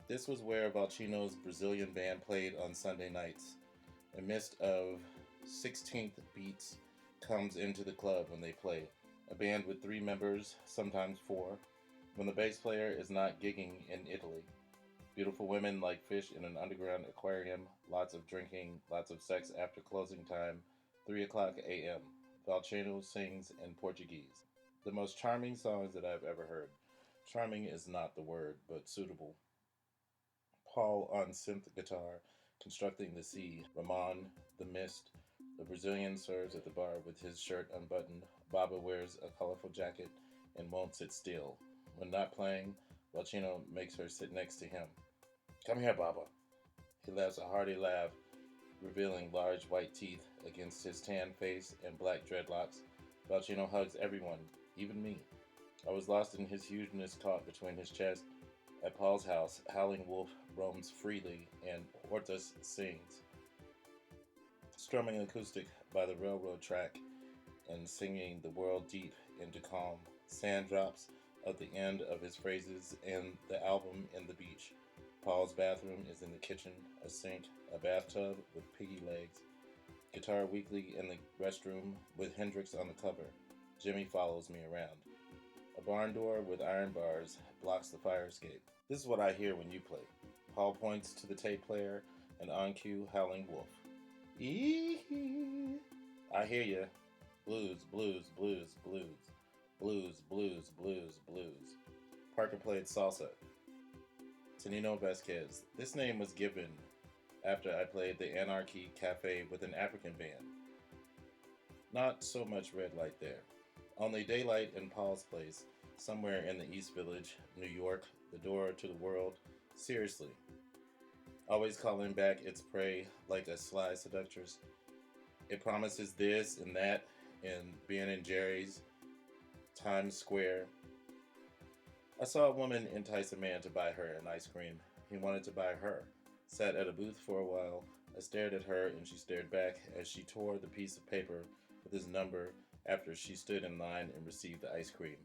This was where Valchino's Brazilian band played on Sunday nights. A mist of 16th beats comes into the club when they play. A band with 3 members, sometimes 4, when the bass player is not gigging in Italy. Beautiful women like fish in an underground aquarium, lots of drinking, lots of sex after closing time, 3 o'clock a.m. Valchino sings in Portuguese. The most charming songs that I've ever heard. Charming is not the word, but suitable. Paul on synth guitar, constructing the sea. Ramon, the mist. The Brazilian serves at the bar with his shirt unbuttoned. Baba wears a colorful jacket and won't sit still. When not playing, Valchino makes her sit next to him. Come here, Baba. He laughs a hearty laugh, revealing large white teeth against his tan face and black dreadlocks. Valchino hugs everyone, even me. I was lost in his hugeness caught between his chest. At Paul's house, Howling Wolf roams freely and Hortus sings, strumming acoustic by the railroad track and singing the world deep into calm. Sand drops at the end of his phrases and the album in the beach. Paul's bathroom is in the kitchen, a sink, a bathtub with piggy legs. Guitar Weekly in the restroom with Hendrix on the cover. Jimmy follows me around. A barn door with iron bars blocks the fire escape. This is what I hear when you play. Paul points to the tape player and on cue Howling Wolf. Eehee. I hear ya. Blues, blues, blues, blues. Blues, blues, blues, blues. Parker played salsa. Tonino Vasquez. This name was given after I played the Anarchy Cafe with an African band. Not so much red light there. Only daylight in Paul's place, somewhere in the East Village, New York, the door to the world. Seriously. Always calling back its prey like a sly seductress. It promises this and that in Ben and Jerry's, Times Square. I saw a woman entice a man to buy her an ice cream. He wanted to buy her. Sat at a booth for a while. I stared at her and she stared back as she tore the piece of paper with his number after she stood in line and received the ice cream.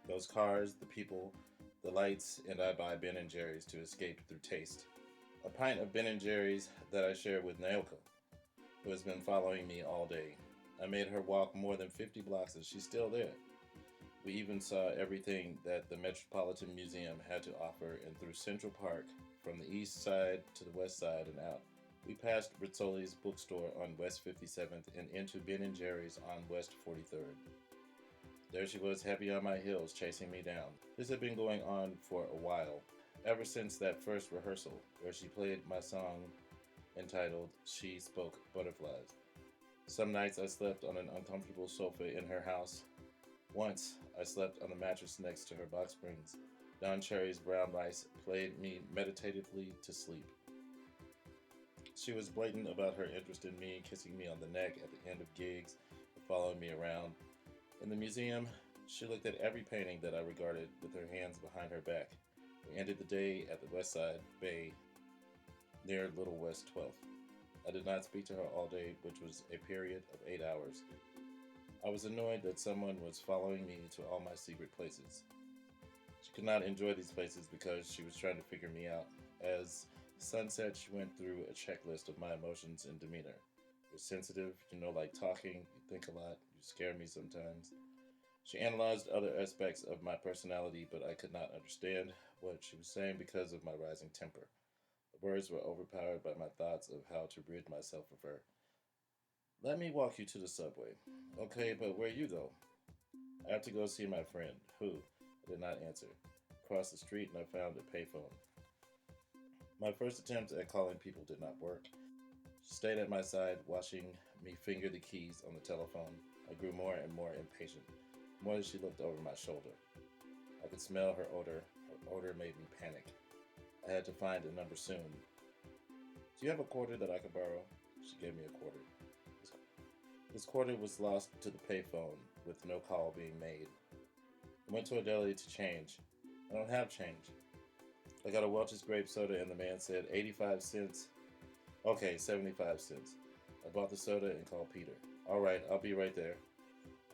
Those cars, the people, the lights, and I buy Ben and Jerry's to escape through taste. A pint of Ben and Jerry's that I share with Naoka, who has been following me all day. I made her walk more than 50 blocks and she's still there. We even saw everything that the Metropolitan Museum had to offer and through Central Park, from the east side to the west side and out. We passed Rizzoli's bookstore on West 57th and into Ben and Jerry's on West 43rd. There she was, heavy on my heels, chasing me down. This had been going on for a while, ever since that first rehearsal, where she played my song entitled She Spoke Butterflies. Some nights I slept on an uncomfortable sofa in her house. Once I slept on the mattress next to her box springs. Don Cherry's brown rice played me meditatively to sleep. She was blatant about her interest in me, kissing me on the neck at the end of gigs and following me around. In the museum, she looked at every painting that I regarded with her hands behind her back. We ended the day at the West Side Bay near Little West 12th. I did not speak to her all day, which was a period of 8 hours. I was annoyed that someone was following me to all my secret places. She could not enjoy these places because she was trying to figure me out. As the sun set, she went through a checklist of my emotions and demeanor. You're sensitive, you know, like talking, you think a lot, you scare me sometimes. She analyzed other aspects of my personality, but I could not understand what she was saying because of my rising temper. The words were overpowered by my thoughts of how to rid myself of her. Let me walk you to the subway. Okay, but where you go? I have to go see my friend. Who? I did not answer. Across the street and I found a payphone. My first attempt at calling people did not work. She stayed at my side, watching me finger the keys on the telephone. I grew more and more impatient. The more that she looked over my shoulder. I could smell her odor. Her odor made me panic. I had to find a number soon. Do you have a quarter that I could borrow? She gave me a quarter. This quarter was lost to the payphone with no call being made. I went to a deli to change. I don't have change. I got a Welch's grape soda and the man said 85 cents. Okay, 75 cents. I bought the soda and called Peter. All right, I'll be right there.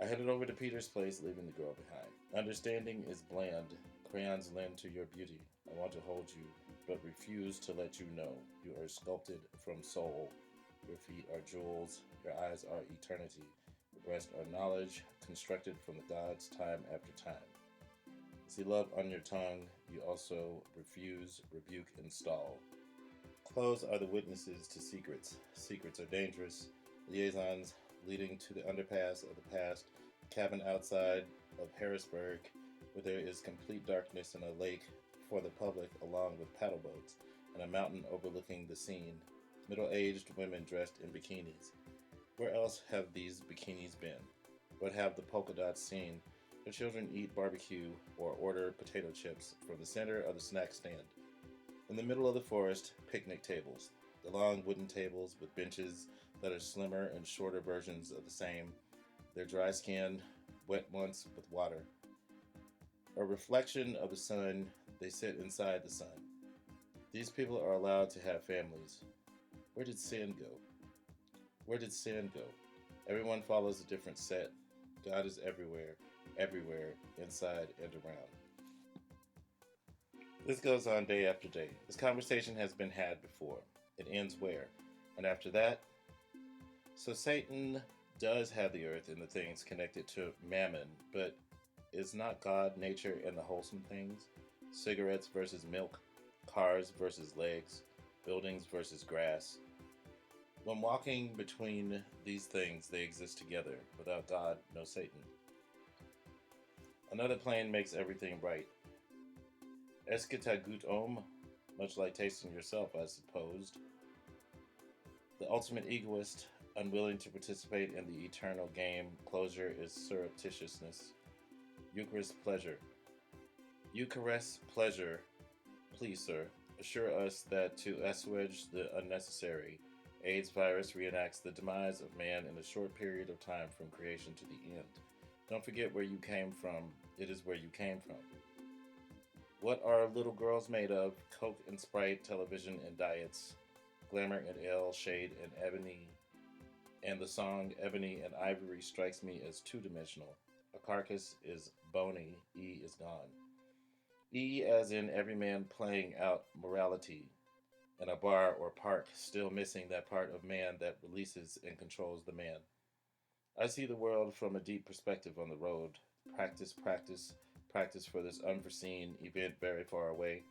I headed over to Peter's place, leaving the girl behind. Understanding is bland. Crayons lend to your beauty. I want to hold you, but refuse to let you know. You are sculpted from soul. Your feet are jewels. Your eyes are eternity. Your breasts are knowledge, constructed from the gods time after time. See love on your tongue, you also refuse, rebuke, and stall. Clothes are the witnesses to secrets. Secrets are dangerous. Liaisons leading to the underpass of the past, cabin outside of Harrisburg, where there is complete darkness and a lake for the public along with paddle boats, and a mountain overlooking the scene. Middle-aged women dressed in bikinis. Where else have these bikinis been? What have the polka dots seen? The children eat barbecue or order potato chips from the center of the snack stand. In the middle of the forest, picnic tables. The long wooden tables with benches that are slimmer and shorter versions of the same. They're dry-skinned, wet once with water. A reflection of the sun, they sit inside the sun. These people are allowed to have families. Where did sin go? Where did sin go? Everyone follows a different set. God is everywhere, everywhere, inside and around. This goes on day after day. This conversation has been had before. It ends where? And after that? So Satan does have the earth and the things connected to mammon, but is not God nature and the wholesome things? Cigarettes versus milk, cars versus legs, buildings versus grass. When walking between these things, they exist together. Without God, no Satan. Another plane makes everything right. Est-ce que t'as goût homme? Much like tasting yourself, I supposed. The ultimate egoist, unwilling to participate in the eternal game, closure is surreptitiousness. Eucharist pleasure. Eucharist pleasure. Please, sir, assure us that to assuage the unnecessary, AIDS virus reenacts the demise of man in a short period of time from creation to the end. Don't forget where you came from. It is where you came from. What are little girls made of? Coke and Sprite, television and diets, glamour and ale, shade and ebony. And the song Ebony and Ivory strikes me as two-dimensional. A carcass is bony, E is gone. E as in every man playing out morality in a bar or park, still missing that part of man that releases and controls the man. I see the world from a deep perspective on the road. Practice, practice, practice for this unforeseen event very far away,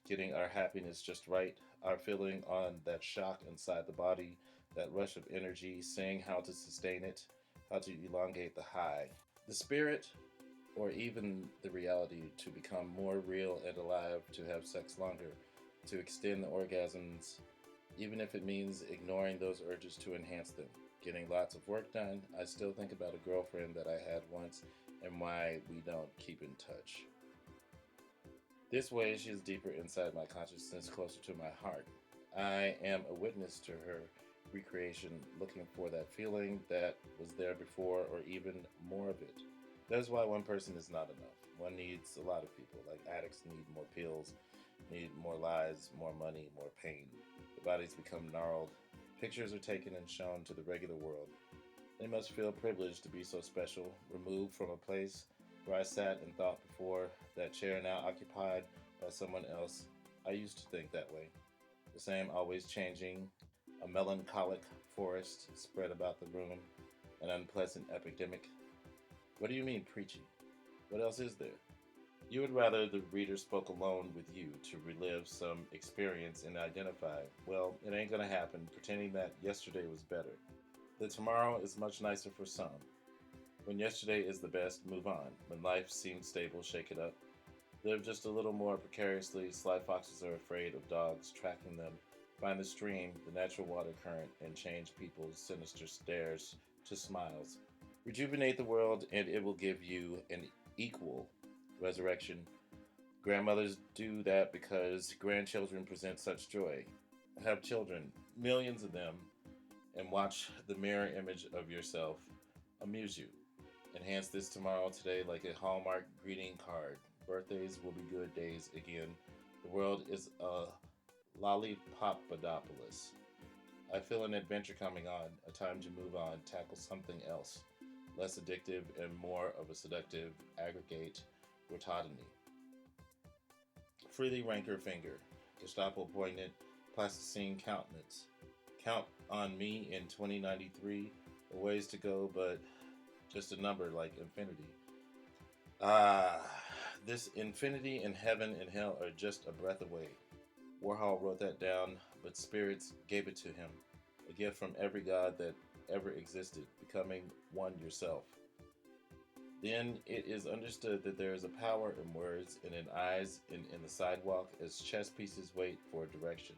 getting our happiness just right, our feeling on that shock inside the body, that rush of energy, seeing how to sustain it, how to elongate the high. The spirit, or even the reality to become more real and alive, to have sex longer, to extend the orgasms even if it means ignoring those urges to enhance them. Getting lots of work done, I still think about a girlfriend that I had once and why we don't keep in touch. This way, she is deeper inside my consciousness, closer to my heart. I am a witness to her recreation, looking for that feeling that was there before or even more of it. That is why one person is not enough. One needs a lot of people. Like addicts need more pills, need more lies, more money, more pain. The bodies become gnarled. Pictures are taken and shown to the regular world. They must feel privileged to be so special, removed from a place where I sat and thought before, that chair now occupied by someone else. I used to think that way. The same always changing, a melancholic forest spread about the room, an unpleasant epidemic. What do you mean preaching? What else is there? You would rather the reader spoke alone with you to relive some experience and identify. Well, it ain't gonna happen pretending that yesterday was better. The tomorrow is much nicer for some. When yesterday is the best, move on. When life seems stable, shake it up. Live just a little more precariously. Sly foxes are afraid of dogs tracking them. Find the stream, the natural water current, and change people's sinister stares to smiles. Rejuvenate the world, and it will give you an equal resurrection. Grandmothers do that because grandchildren present such joy. Have children, millions of them, and watch the mirror image of yourself amuse you. Enhance this tomorrow today like a Hallmark greeting card. Birthdays will be good days again. The world is a lollipopodopolis. I feel an adventure coming on, a time to move on, tackle something else, less addictive and more of a seductive aggregate rototony. Freely rancor finger, Gestapo poignant, plasticine countenance. Count on me in 2093, a ways to go, but just a number like infinity. Ah, this infinity and heaven and hell are just a breath away. Warhol wrote that down, but spirits gave it to him. A gift from every god that ever existed, becoming one yourself. Then it is understood that there is a power in words and in eyes and in the sidewalk as chess pieces wait for direction.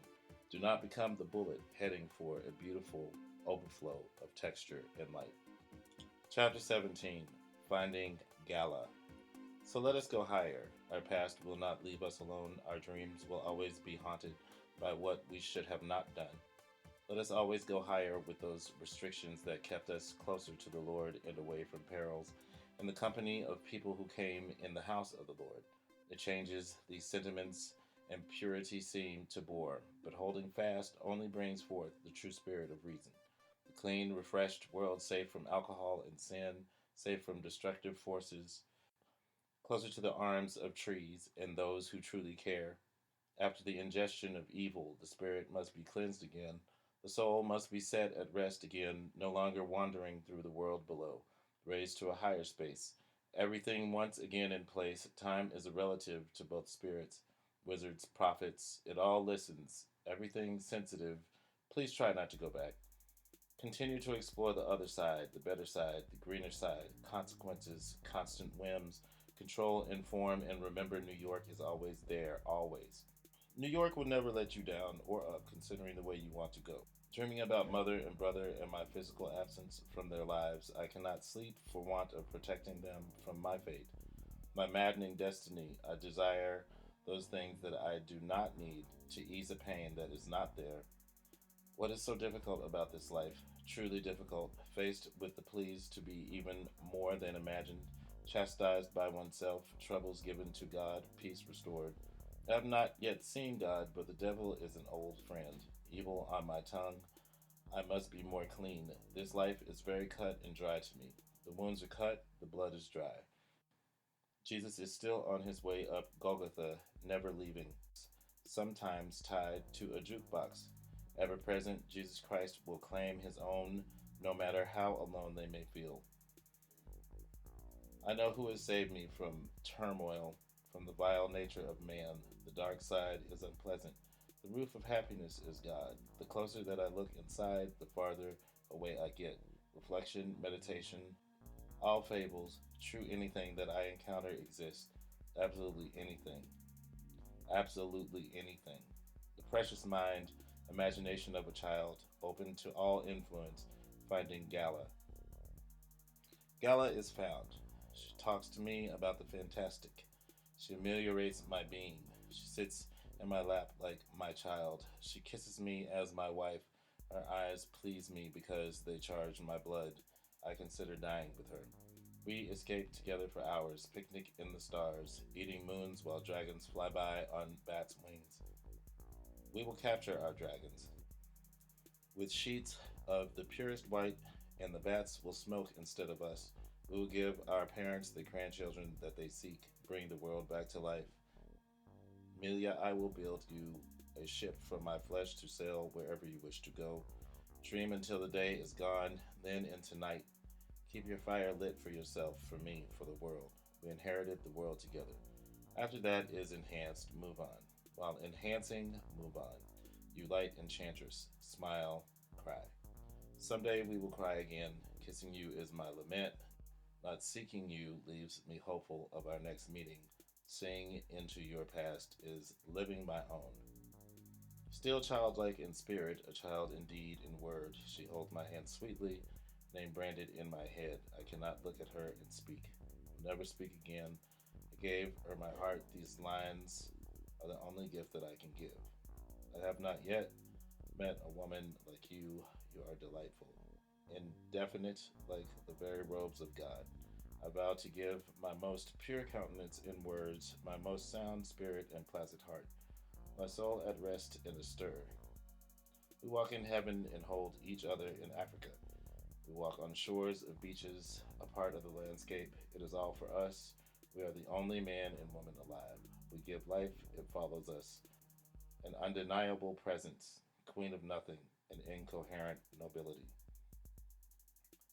Do not become the bullet heading for a beautiful overflow of texture and light. Chapter 17, Finding Gala. So let us go higher. Our past will not leave us alone. Our dreams will always be haunted by what we should have not done. Let us always go higher with those restrictions that kept us closer to the Lord and away from perils, in the company of people who came in the house of the Lord. The changes, these sentiments, and purity seem to bore, but holding fast only brings forth the true spirit of reason. The clean, refreshed world safe from alcohol and sin, safe from destructive forces, closer to the arms of trees and those who truly care. After the ingestion of evil, the spirit must be cleansed again. The soul must be set at rest again, no longer wandering through the world below, raised to a higher space. Everything once again in place, time is a relative to both spirits, wizards, prophets, it all listens, everything sensitive. Please try not to go back. Continue to explore the other side, the better side, the greener side, consequences, constant whims, control, inform, and remember New York is always there, always. New York will never let you down or up, considering the way you want to go. Dreaming about mother and brother and my physical absence from their lives, I cannot sleep for want of protecting them from my fate. My maddening destiny, I desire those things that I do not need to ease a pain that is not there. What is so difficult about this life? Truly difficult, faced with the pleas to be even more than imagined, chastised by oneself, troubles given to God, peace restored. I have not yet seen God, but the devil is an old friend. Evil on my tongue, I must be more clean. This life is very cut and dry to me. The wounds are cut, the blood is dry. Jesus is still on his way up Golgotha, never leaving, sometimes tied to a jukebox. Ever present, Jesus Christ will claim his own, no matter how alone they may feel. I know who has saved me from turmoil, from the vile nature of man. The dark side is unpleasant. The roof of happiness is God. The closer that I look inside, the farther away I get. Reflection, meditation, all fables, true anything that I encounter exists. Absolutely anything. Absolutely anything. The precious mind Imagination of a child, open to all influence, finding Gala. Gala is found. She talks to me about the fantastic. She ameliorates my being. She sits in my lap like my child. She kisses me as my wife. Her eyes please me because they charge my blood. I consider dying with her. We escape together for hours, picnic in the stars, eating moons while dragons fly by on bats' wings. We will capture our dragons with sheets of the purest white, and the bats will smoke instead of us. We will give our parents the grandchildren that they seek, bring the world back to life. Milia, I will build you a ship from my flesh to sail wherever you wish to go. Dream until the day is gone, then into night. Keep your fire lit for yourself, for me, for the world. We inherited the world together. After that is enhanced, move on. While enhancing, move on. You light enchantress, smile, cry. Someday we will cry again. Kissing you is my lament. Not seeking you leaves me hopeful of our next meeting. Seeing into your past is living my own. Still childlike in spirit, a child indeed in word, she holds my hand sweetly, name branded in my head. I cannot look at her and speak. I'll never speak again. I gave her my heart. These lines are the only gift that I can give. I have not yet met a woman like you. You are delightful, indefinite like the very robes of God. I vow to give my most pure countenance in words, my most sound spirit and placid heart, my soul at rest and astir. We walk in heaven and hold each other in Africa. We walk on shores of beaches, a part of the landscape. It is all for us. We are the only man and woman alive. We give life, it follows us. An undeniable presence, queen of nothing, an incoherent nobility.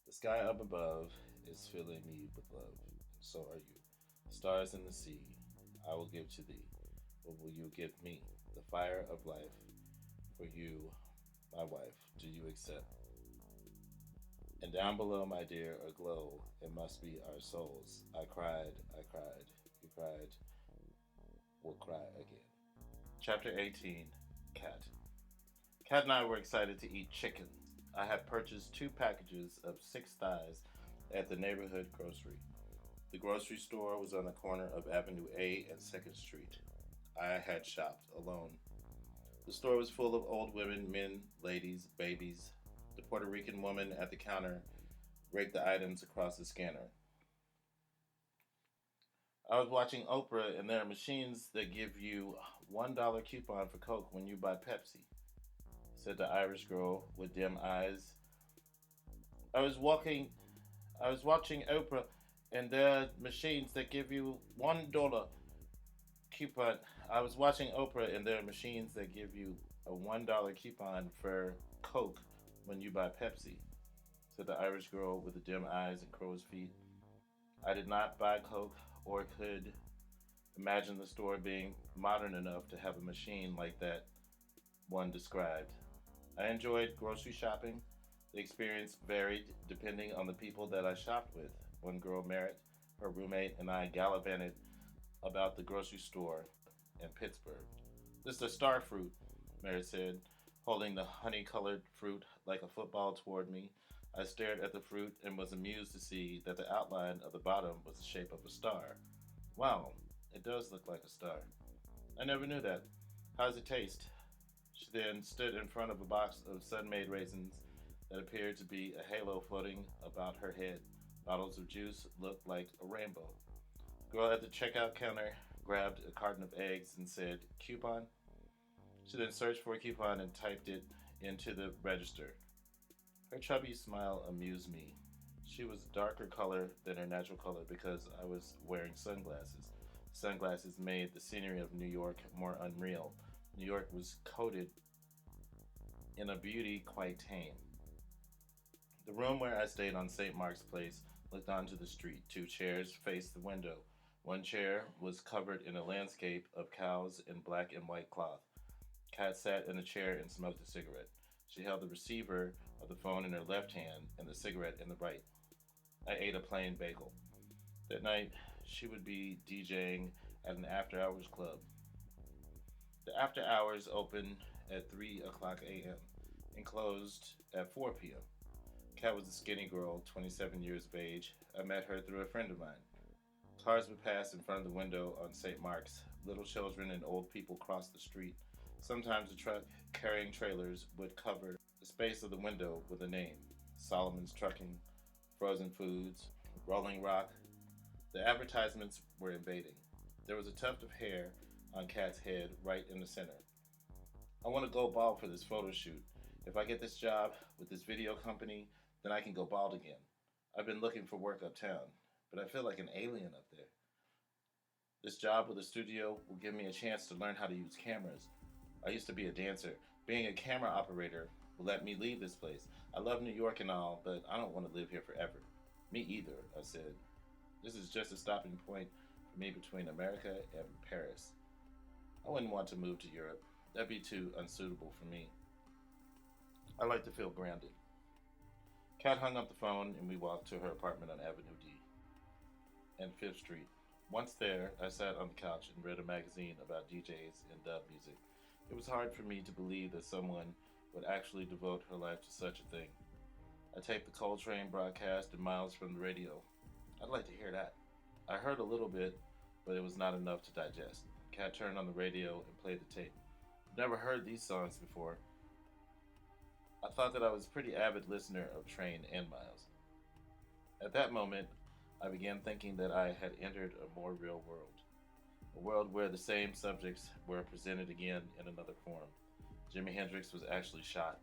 The sky up above is filling me with love, and so are you. Stars in the sea, I will give to thee. What will you give me? The fire of life. For you, my wife, do you accept? And down below, my dear, aglow, it must be our souls. I cried, you cried, we'll cry again. Chapter 18, Cat. Cat and I were excited to eat chicken. I had purchased 2 packages of 6 thighs at the neighborhood grocery. The grocery store was on the corner of Avenue A and 2nd Street. I had shopped alone. The store was full of old women, men, ladies, babies. The Puerto Rican woman at the counter raked the items across the scanner. I was watching Oprah, and there are machines that give you $1 coupon for Coke when you buy Pepsi, said the Irish girl with dim eyes. I was watching Oprah, and there are machines that give you $1 coupon. I was watching Oprah, and there are machines that give you a $1 coupon for Coke when you buy Pepsi, said the Irish girl with the dim eyes and crow's feet. I did not buy Coke or could imagine the store being modern enough to have a machine like that one described. I enjoyed grocery shopping. The experience varied depending on the people that I shopped with. One girl, Merritt, her roommate, and I gallivanted about the grocery store in Pittsburgh. This is a star fruit, Merritt said, holding the honey-colored fruit like a football toward me. I stared at the fruit and was amused to see that the outline of the bottom was the shape of a star. Wow, it does look like a star. I never knew that. How does it taste? She then stood in front of a box of sun-made raisins that appeared to be a halo floating about her head. Bottles of juice looked like a rainbow. The girl at the checkout counter grabbed a carton of eggs and said, "Coupon?" She then searched for a coupon and typed it into the register. Her chubby smile amused me. She was darker color than her natural color because I was wearing sunglasses. Sunglasses made the scenery of New York more unreal. New York was coated in a beauty quite tame. The room where I stayed on St. Mark's Place looked onto the street. 2 chairs faced the window. One chair was covered in a landscape of cows in black and white cloth. Kat sat in a chair and smoked a cigarette. She held the receiver of the phone in her left hand and the cigarette in the right. I ate a plain bagel. That night, she would be DJing at an after-hours club. The after hours opened at 3 o'clock a.m. and closed at 4 p.m. Kat was a skinny girl, 27 years of age. I met her through a friend of mine. Cars would pass in front of the window on St. Mark's. Little children and old people crossed the street. Sometimes a truck carrying trailers would cover the space of the window with a name: Solomon's Trucking, Frozen Foods, Rolling Rock. The advertisements were invading. There was a tuft of hair on Kat's head right in the center. I want to go bald for this photo shoot. If I get this job with this video company, then I can go bald again. I've been looking for work uptown, but I feel like an alien up there. This job with a studio will give me a chance to learn how to use cameras. I used to be a dancer. Being a camera operator will let me leave this place. I love New York and all, but I don't want to live here forever. Me either, I said. This is just a stopping point for me between America and Paris. I wouldn't want to move to Europe. That'd be too unsuitable for me. I like to feel grounded. Kat hung up the phone and we walked to her apartment on Avenue D and 5th Street. Once there, I sat on the couch and read a magazine about DJs and dub music. It was hard for me to believe that someone would actually devote her life to such a thing. I taped the Coltrane broadcast and Miles from the radio. I'd like to hear that. I heard a little bit, but it was not enough to digest. Kat turned on the radio and played the tape. Never heard these songs before. I thought that I was a pretty avid listener of Train and Miles. At that moment, I began thinking that I had entered a more real world. A world where the same subjects were presented again in another form. Jimi Hendrix was actually shot.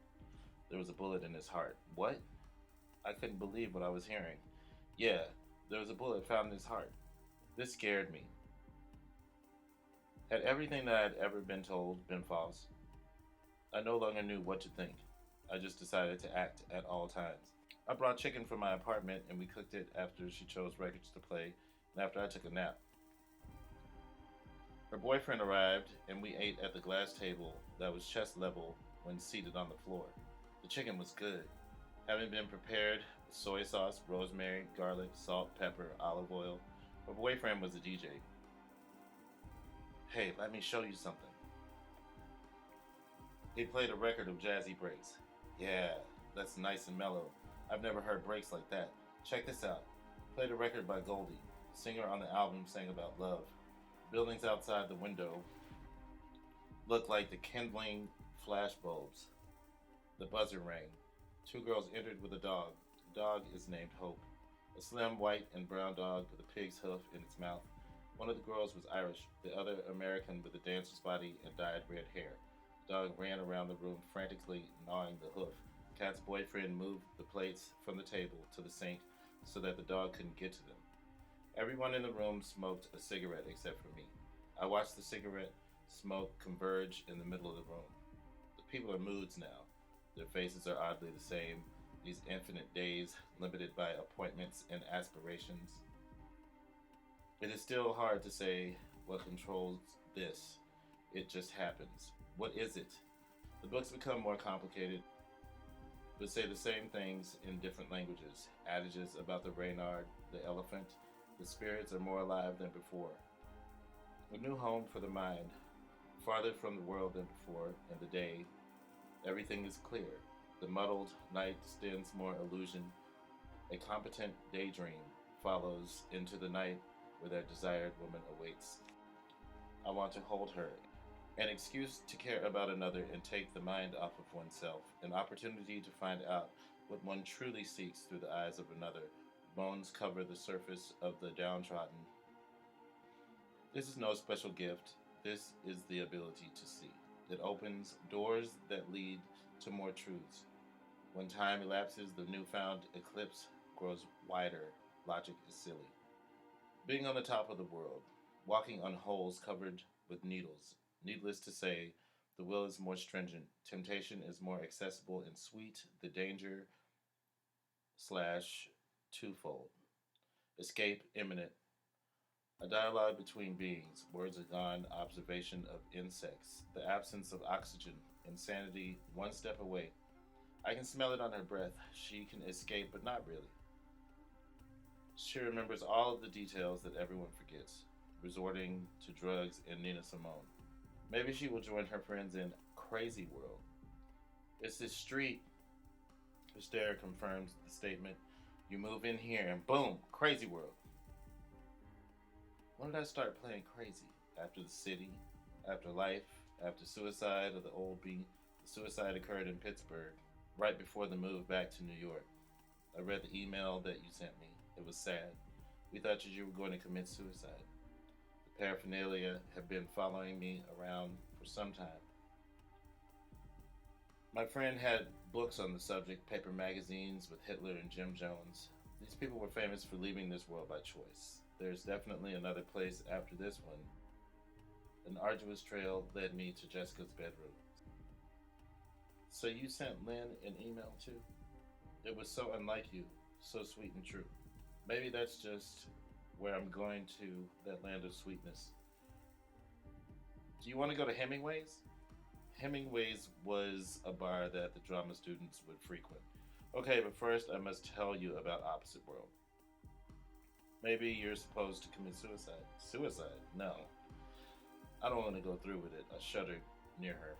There was a bullet in his heart. What? I couldn't believe what I was hearing. Yeah, there was a bullet found in his heart. This scared me. Had everything that I had ever been told been false? I no longer knew what to think. I just decided to act at all times. I brought chicken from my apartment and we cooked it after she chose records to play and after I took a nap. Her boyfriend arrived and we ate at the glass table that was chest level when seated on the floor. The chicken was good, having been prepared with soy sauce, rosemary, garlic, salt, pepper, olive oil. Her boyfriend was a DJ. Hey, let me show you something. He played a record of jazzy breaks. Yeah, that's nice and mellow. I've never heard breaks like that. Check this out. Played a record by Goldie. The singer on the album sang about love. Buildings outside the window looked like the kindling flash bulbs. The buzzer rang. 2 girls entered with a dog. The dog is named Hope. A slim white and brown dog with a pig's hoof in its mouth. One of the girls was Irish, the other American with a dancer's body and dyed red hair. The dog ran around the room frantically gnawing the hoof. Kat's boyfriend moved the plates from the table to the sink so that the dog couldn't get to them. Everyone in the room smoked a cigarette except for me. I watched the cigarette smoke converge in the middle of the room. The people are moods now. Their faces are oddly the same, these infinite days limited by appointments and aspirations. It is still hard to say what controls this. It just happens. What is it? The books become more complicated, but say the same things in different languages. Adages about the Reynard, the elephant. The spirits are more alive than before. A new home for the mind, farther from the world than before, in the day, everything is clear. The muddled night extends more illusion. A competent daydream follows into the night where that desired woman awaits. I want to hold her. An excuse to care about another and take the mind off of oneself. An opportunity to find out what one truly seeks through the eyes of another. Bones cover the surface of the downtrodden. This is no special gift. This is the ability to see. It opens doors that lead to more truths. When time elapses, the newfound eclipse grows wider. Logic is silly. Being on the top of the world, walking on holes covered with needles. Needless to say, the will is more stringent. Temptation is more accessible and sweet. The danger / twofold. Escape imminent. A dialogue between beings. Words are gone. Observation of insects. The absence of oxygen. Insanity one step away. I can smell it on her breath. She can escape, but not really. She remembers all of the details that everyone forgets. Resorting to drugs and Nina Simone. Maybe she will join her friends in crazy world. It's this street. The stare confirms the statement. You move in here and boom, crazy world. When did I start playing crazy? After the city, after life, after suicide of the old beat. The suicide occurred in Pittsburgh, right before the move back to New York. I read the email that you sent me. It was sad. We thought you were going to commit suicide. The paraphernalia had been following me around for some time. My friend had books on the subject, paper magazines with Hitler and Jim Jones. These people were famous for leaving this world by choice. There's definitely another place after this one. An arduous trail led me to Jessica's bedroom. So you sent Lynn an email too? It was so unlike you, so sweet and true. Maybe that's just where I'm going to, that land of sweetness. Do you want to go to Hemingway's? Hemingway's was a bar that the drama students would frequent. Okay, but first I must tell you about Opposite World. Maybe you're supposed to commit suicide. Suicide? No. I don't want to go through with it. I shuddered near her.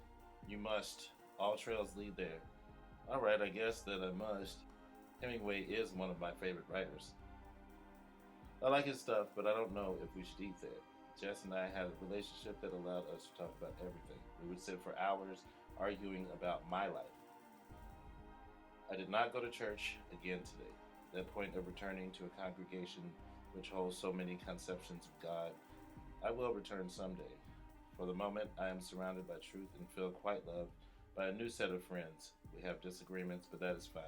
You must. All trails lead there. Alright, I guess that I must. Hemingway is one of my favorite writers. I like his stuff, but I don't know if we should eat there. Jess and I had a relationship that allowed us to talk about everything. We would sit for hours arguing about my life. I did not go to church again today. That point of returning to a congregation which holds so many conceptions of God, I will return someday. For the moment, I am surrounded by truth and feel quite loved by a new set of friends. We have disagreements, but that is fine.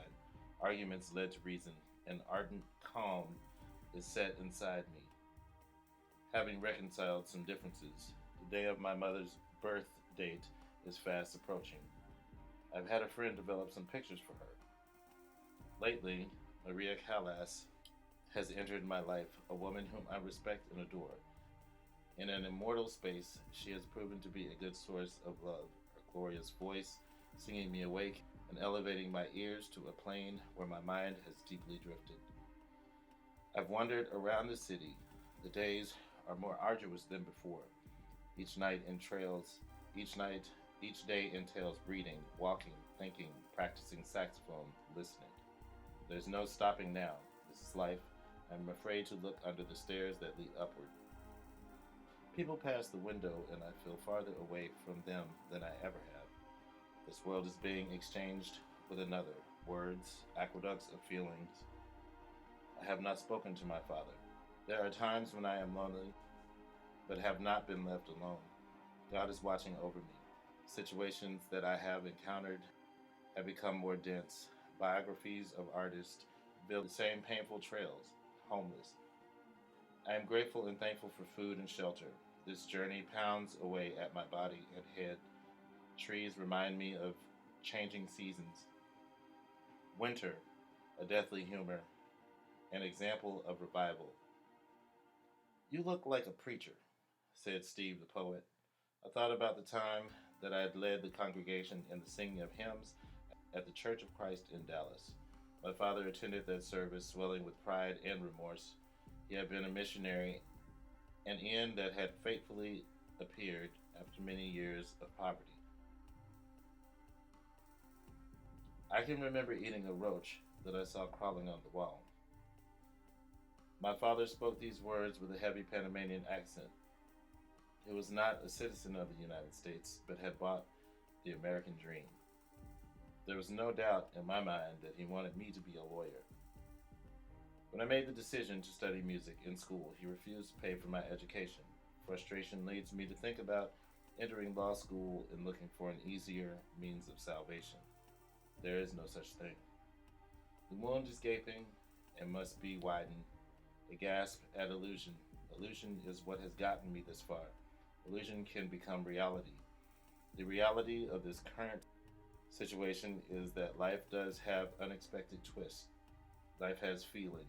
Arguments led to reason. An ardent calm is set inside me. Having reconciled some differences, the day of my mother's birth date is fast approaching. I've had a friend develop some pictures for her. Lately, Maria Callas has entered my life, a woman whom I respect and adore. In an immortal space, she has proven to be a good source of love. Her glorious voice, singing me awake and elevating my ears to a plane where my mind has deeply drifted. I've wandered around the city. The days are more arduous than before. Each day entails reading, walking, thinking, practicing saxophone, listening. There's no stopping now. This is life. I'm afraid to look under the stairs that lead upward. People pass the window and I feel farther away from them than I ever have. This world is being exchanged with another. Words, aqueducts of feelings. I have not spoken to my father. There are times when I am lonely, but have not been left alone. God is watching over me. Situations that I have encountered have become more dense. Biographies of artists build the same painful trails, homeless. I am grateful and thankful for food and shelter. This journey pounds away at my body and head. Trees remind me of changing seasons. Winter, a deathly humor, an example of revival. You look like a preacher, said Steve the poet. I thought about the time that I had led the congregation in the singing of hymns at the Church of Christ in Dallas. My father attended that service, swelling with pride and remorse. He had been a missionary, an end that had fatefully appeared after many years of poverty. I can remember eating a roach that I saw crawling on the wall. My father spoke these words with a heavy Panamanian accent. He was not a citizen of the United States, but had bought the American dream. There was no doubt in my mind that he wanted me to be a lawyer. When I made the decision to study music in school, he refused to pay for my education. Frustration leads me to think about entering law school and looking for an easier means of salvation. There is no such thing. The wound is gaping and must be widened. A gasp at illusion. Illusion is what has gotten me this far. Illusion can become reality. The reality of this current situation is that life does have unexpected twists. Life has feeling.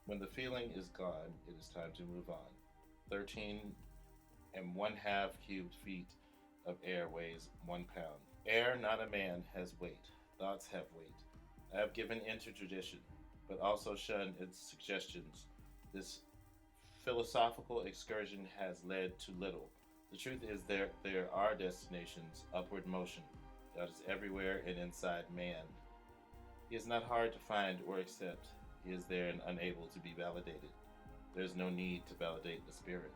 When the feeling is gone, it is time to move on. 13 and 1/2 cubic feet of air weighs 1 pound. Air, not a man, has weight. Thoughts have weight. I have given in to tradition, but also shunned its suggestions. This philosophical excursion has led to little. The truth is there are destinations, upward motion. God is everywhere and inside man. He is not hard to find or accept. He is there and unable to be validated. There is no need to validate the spirit.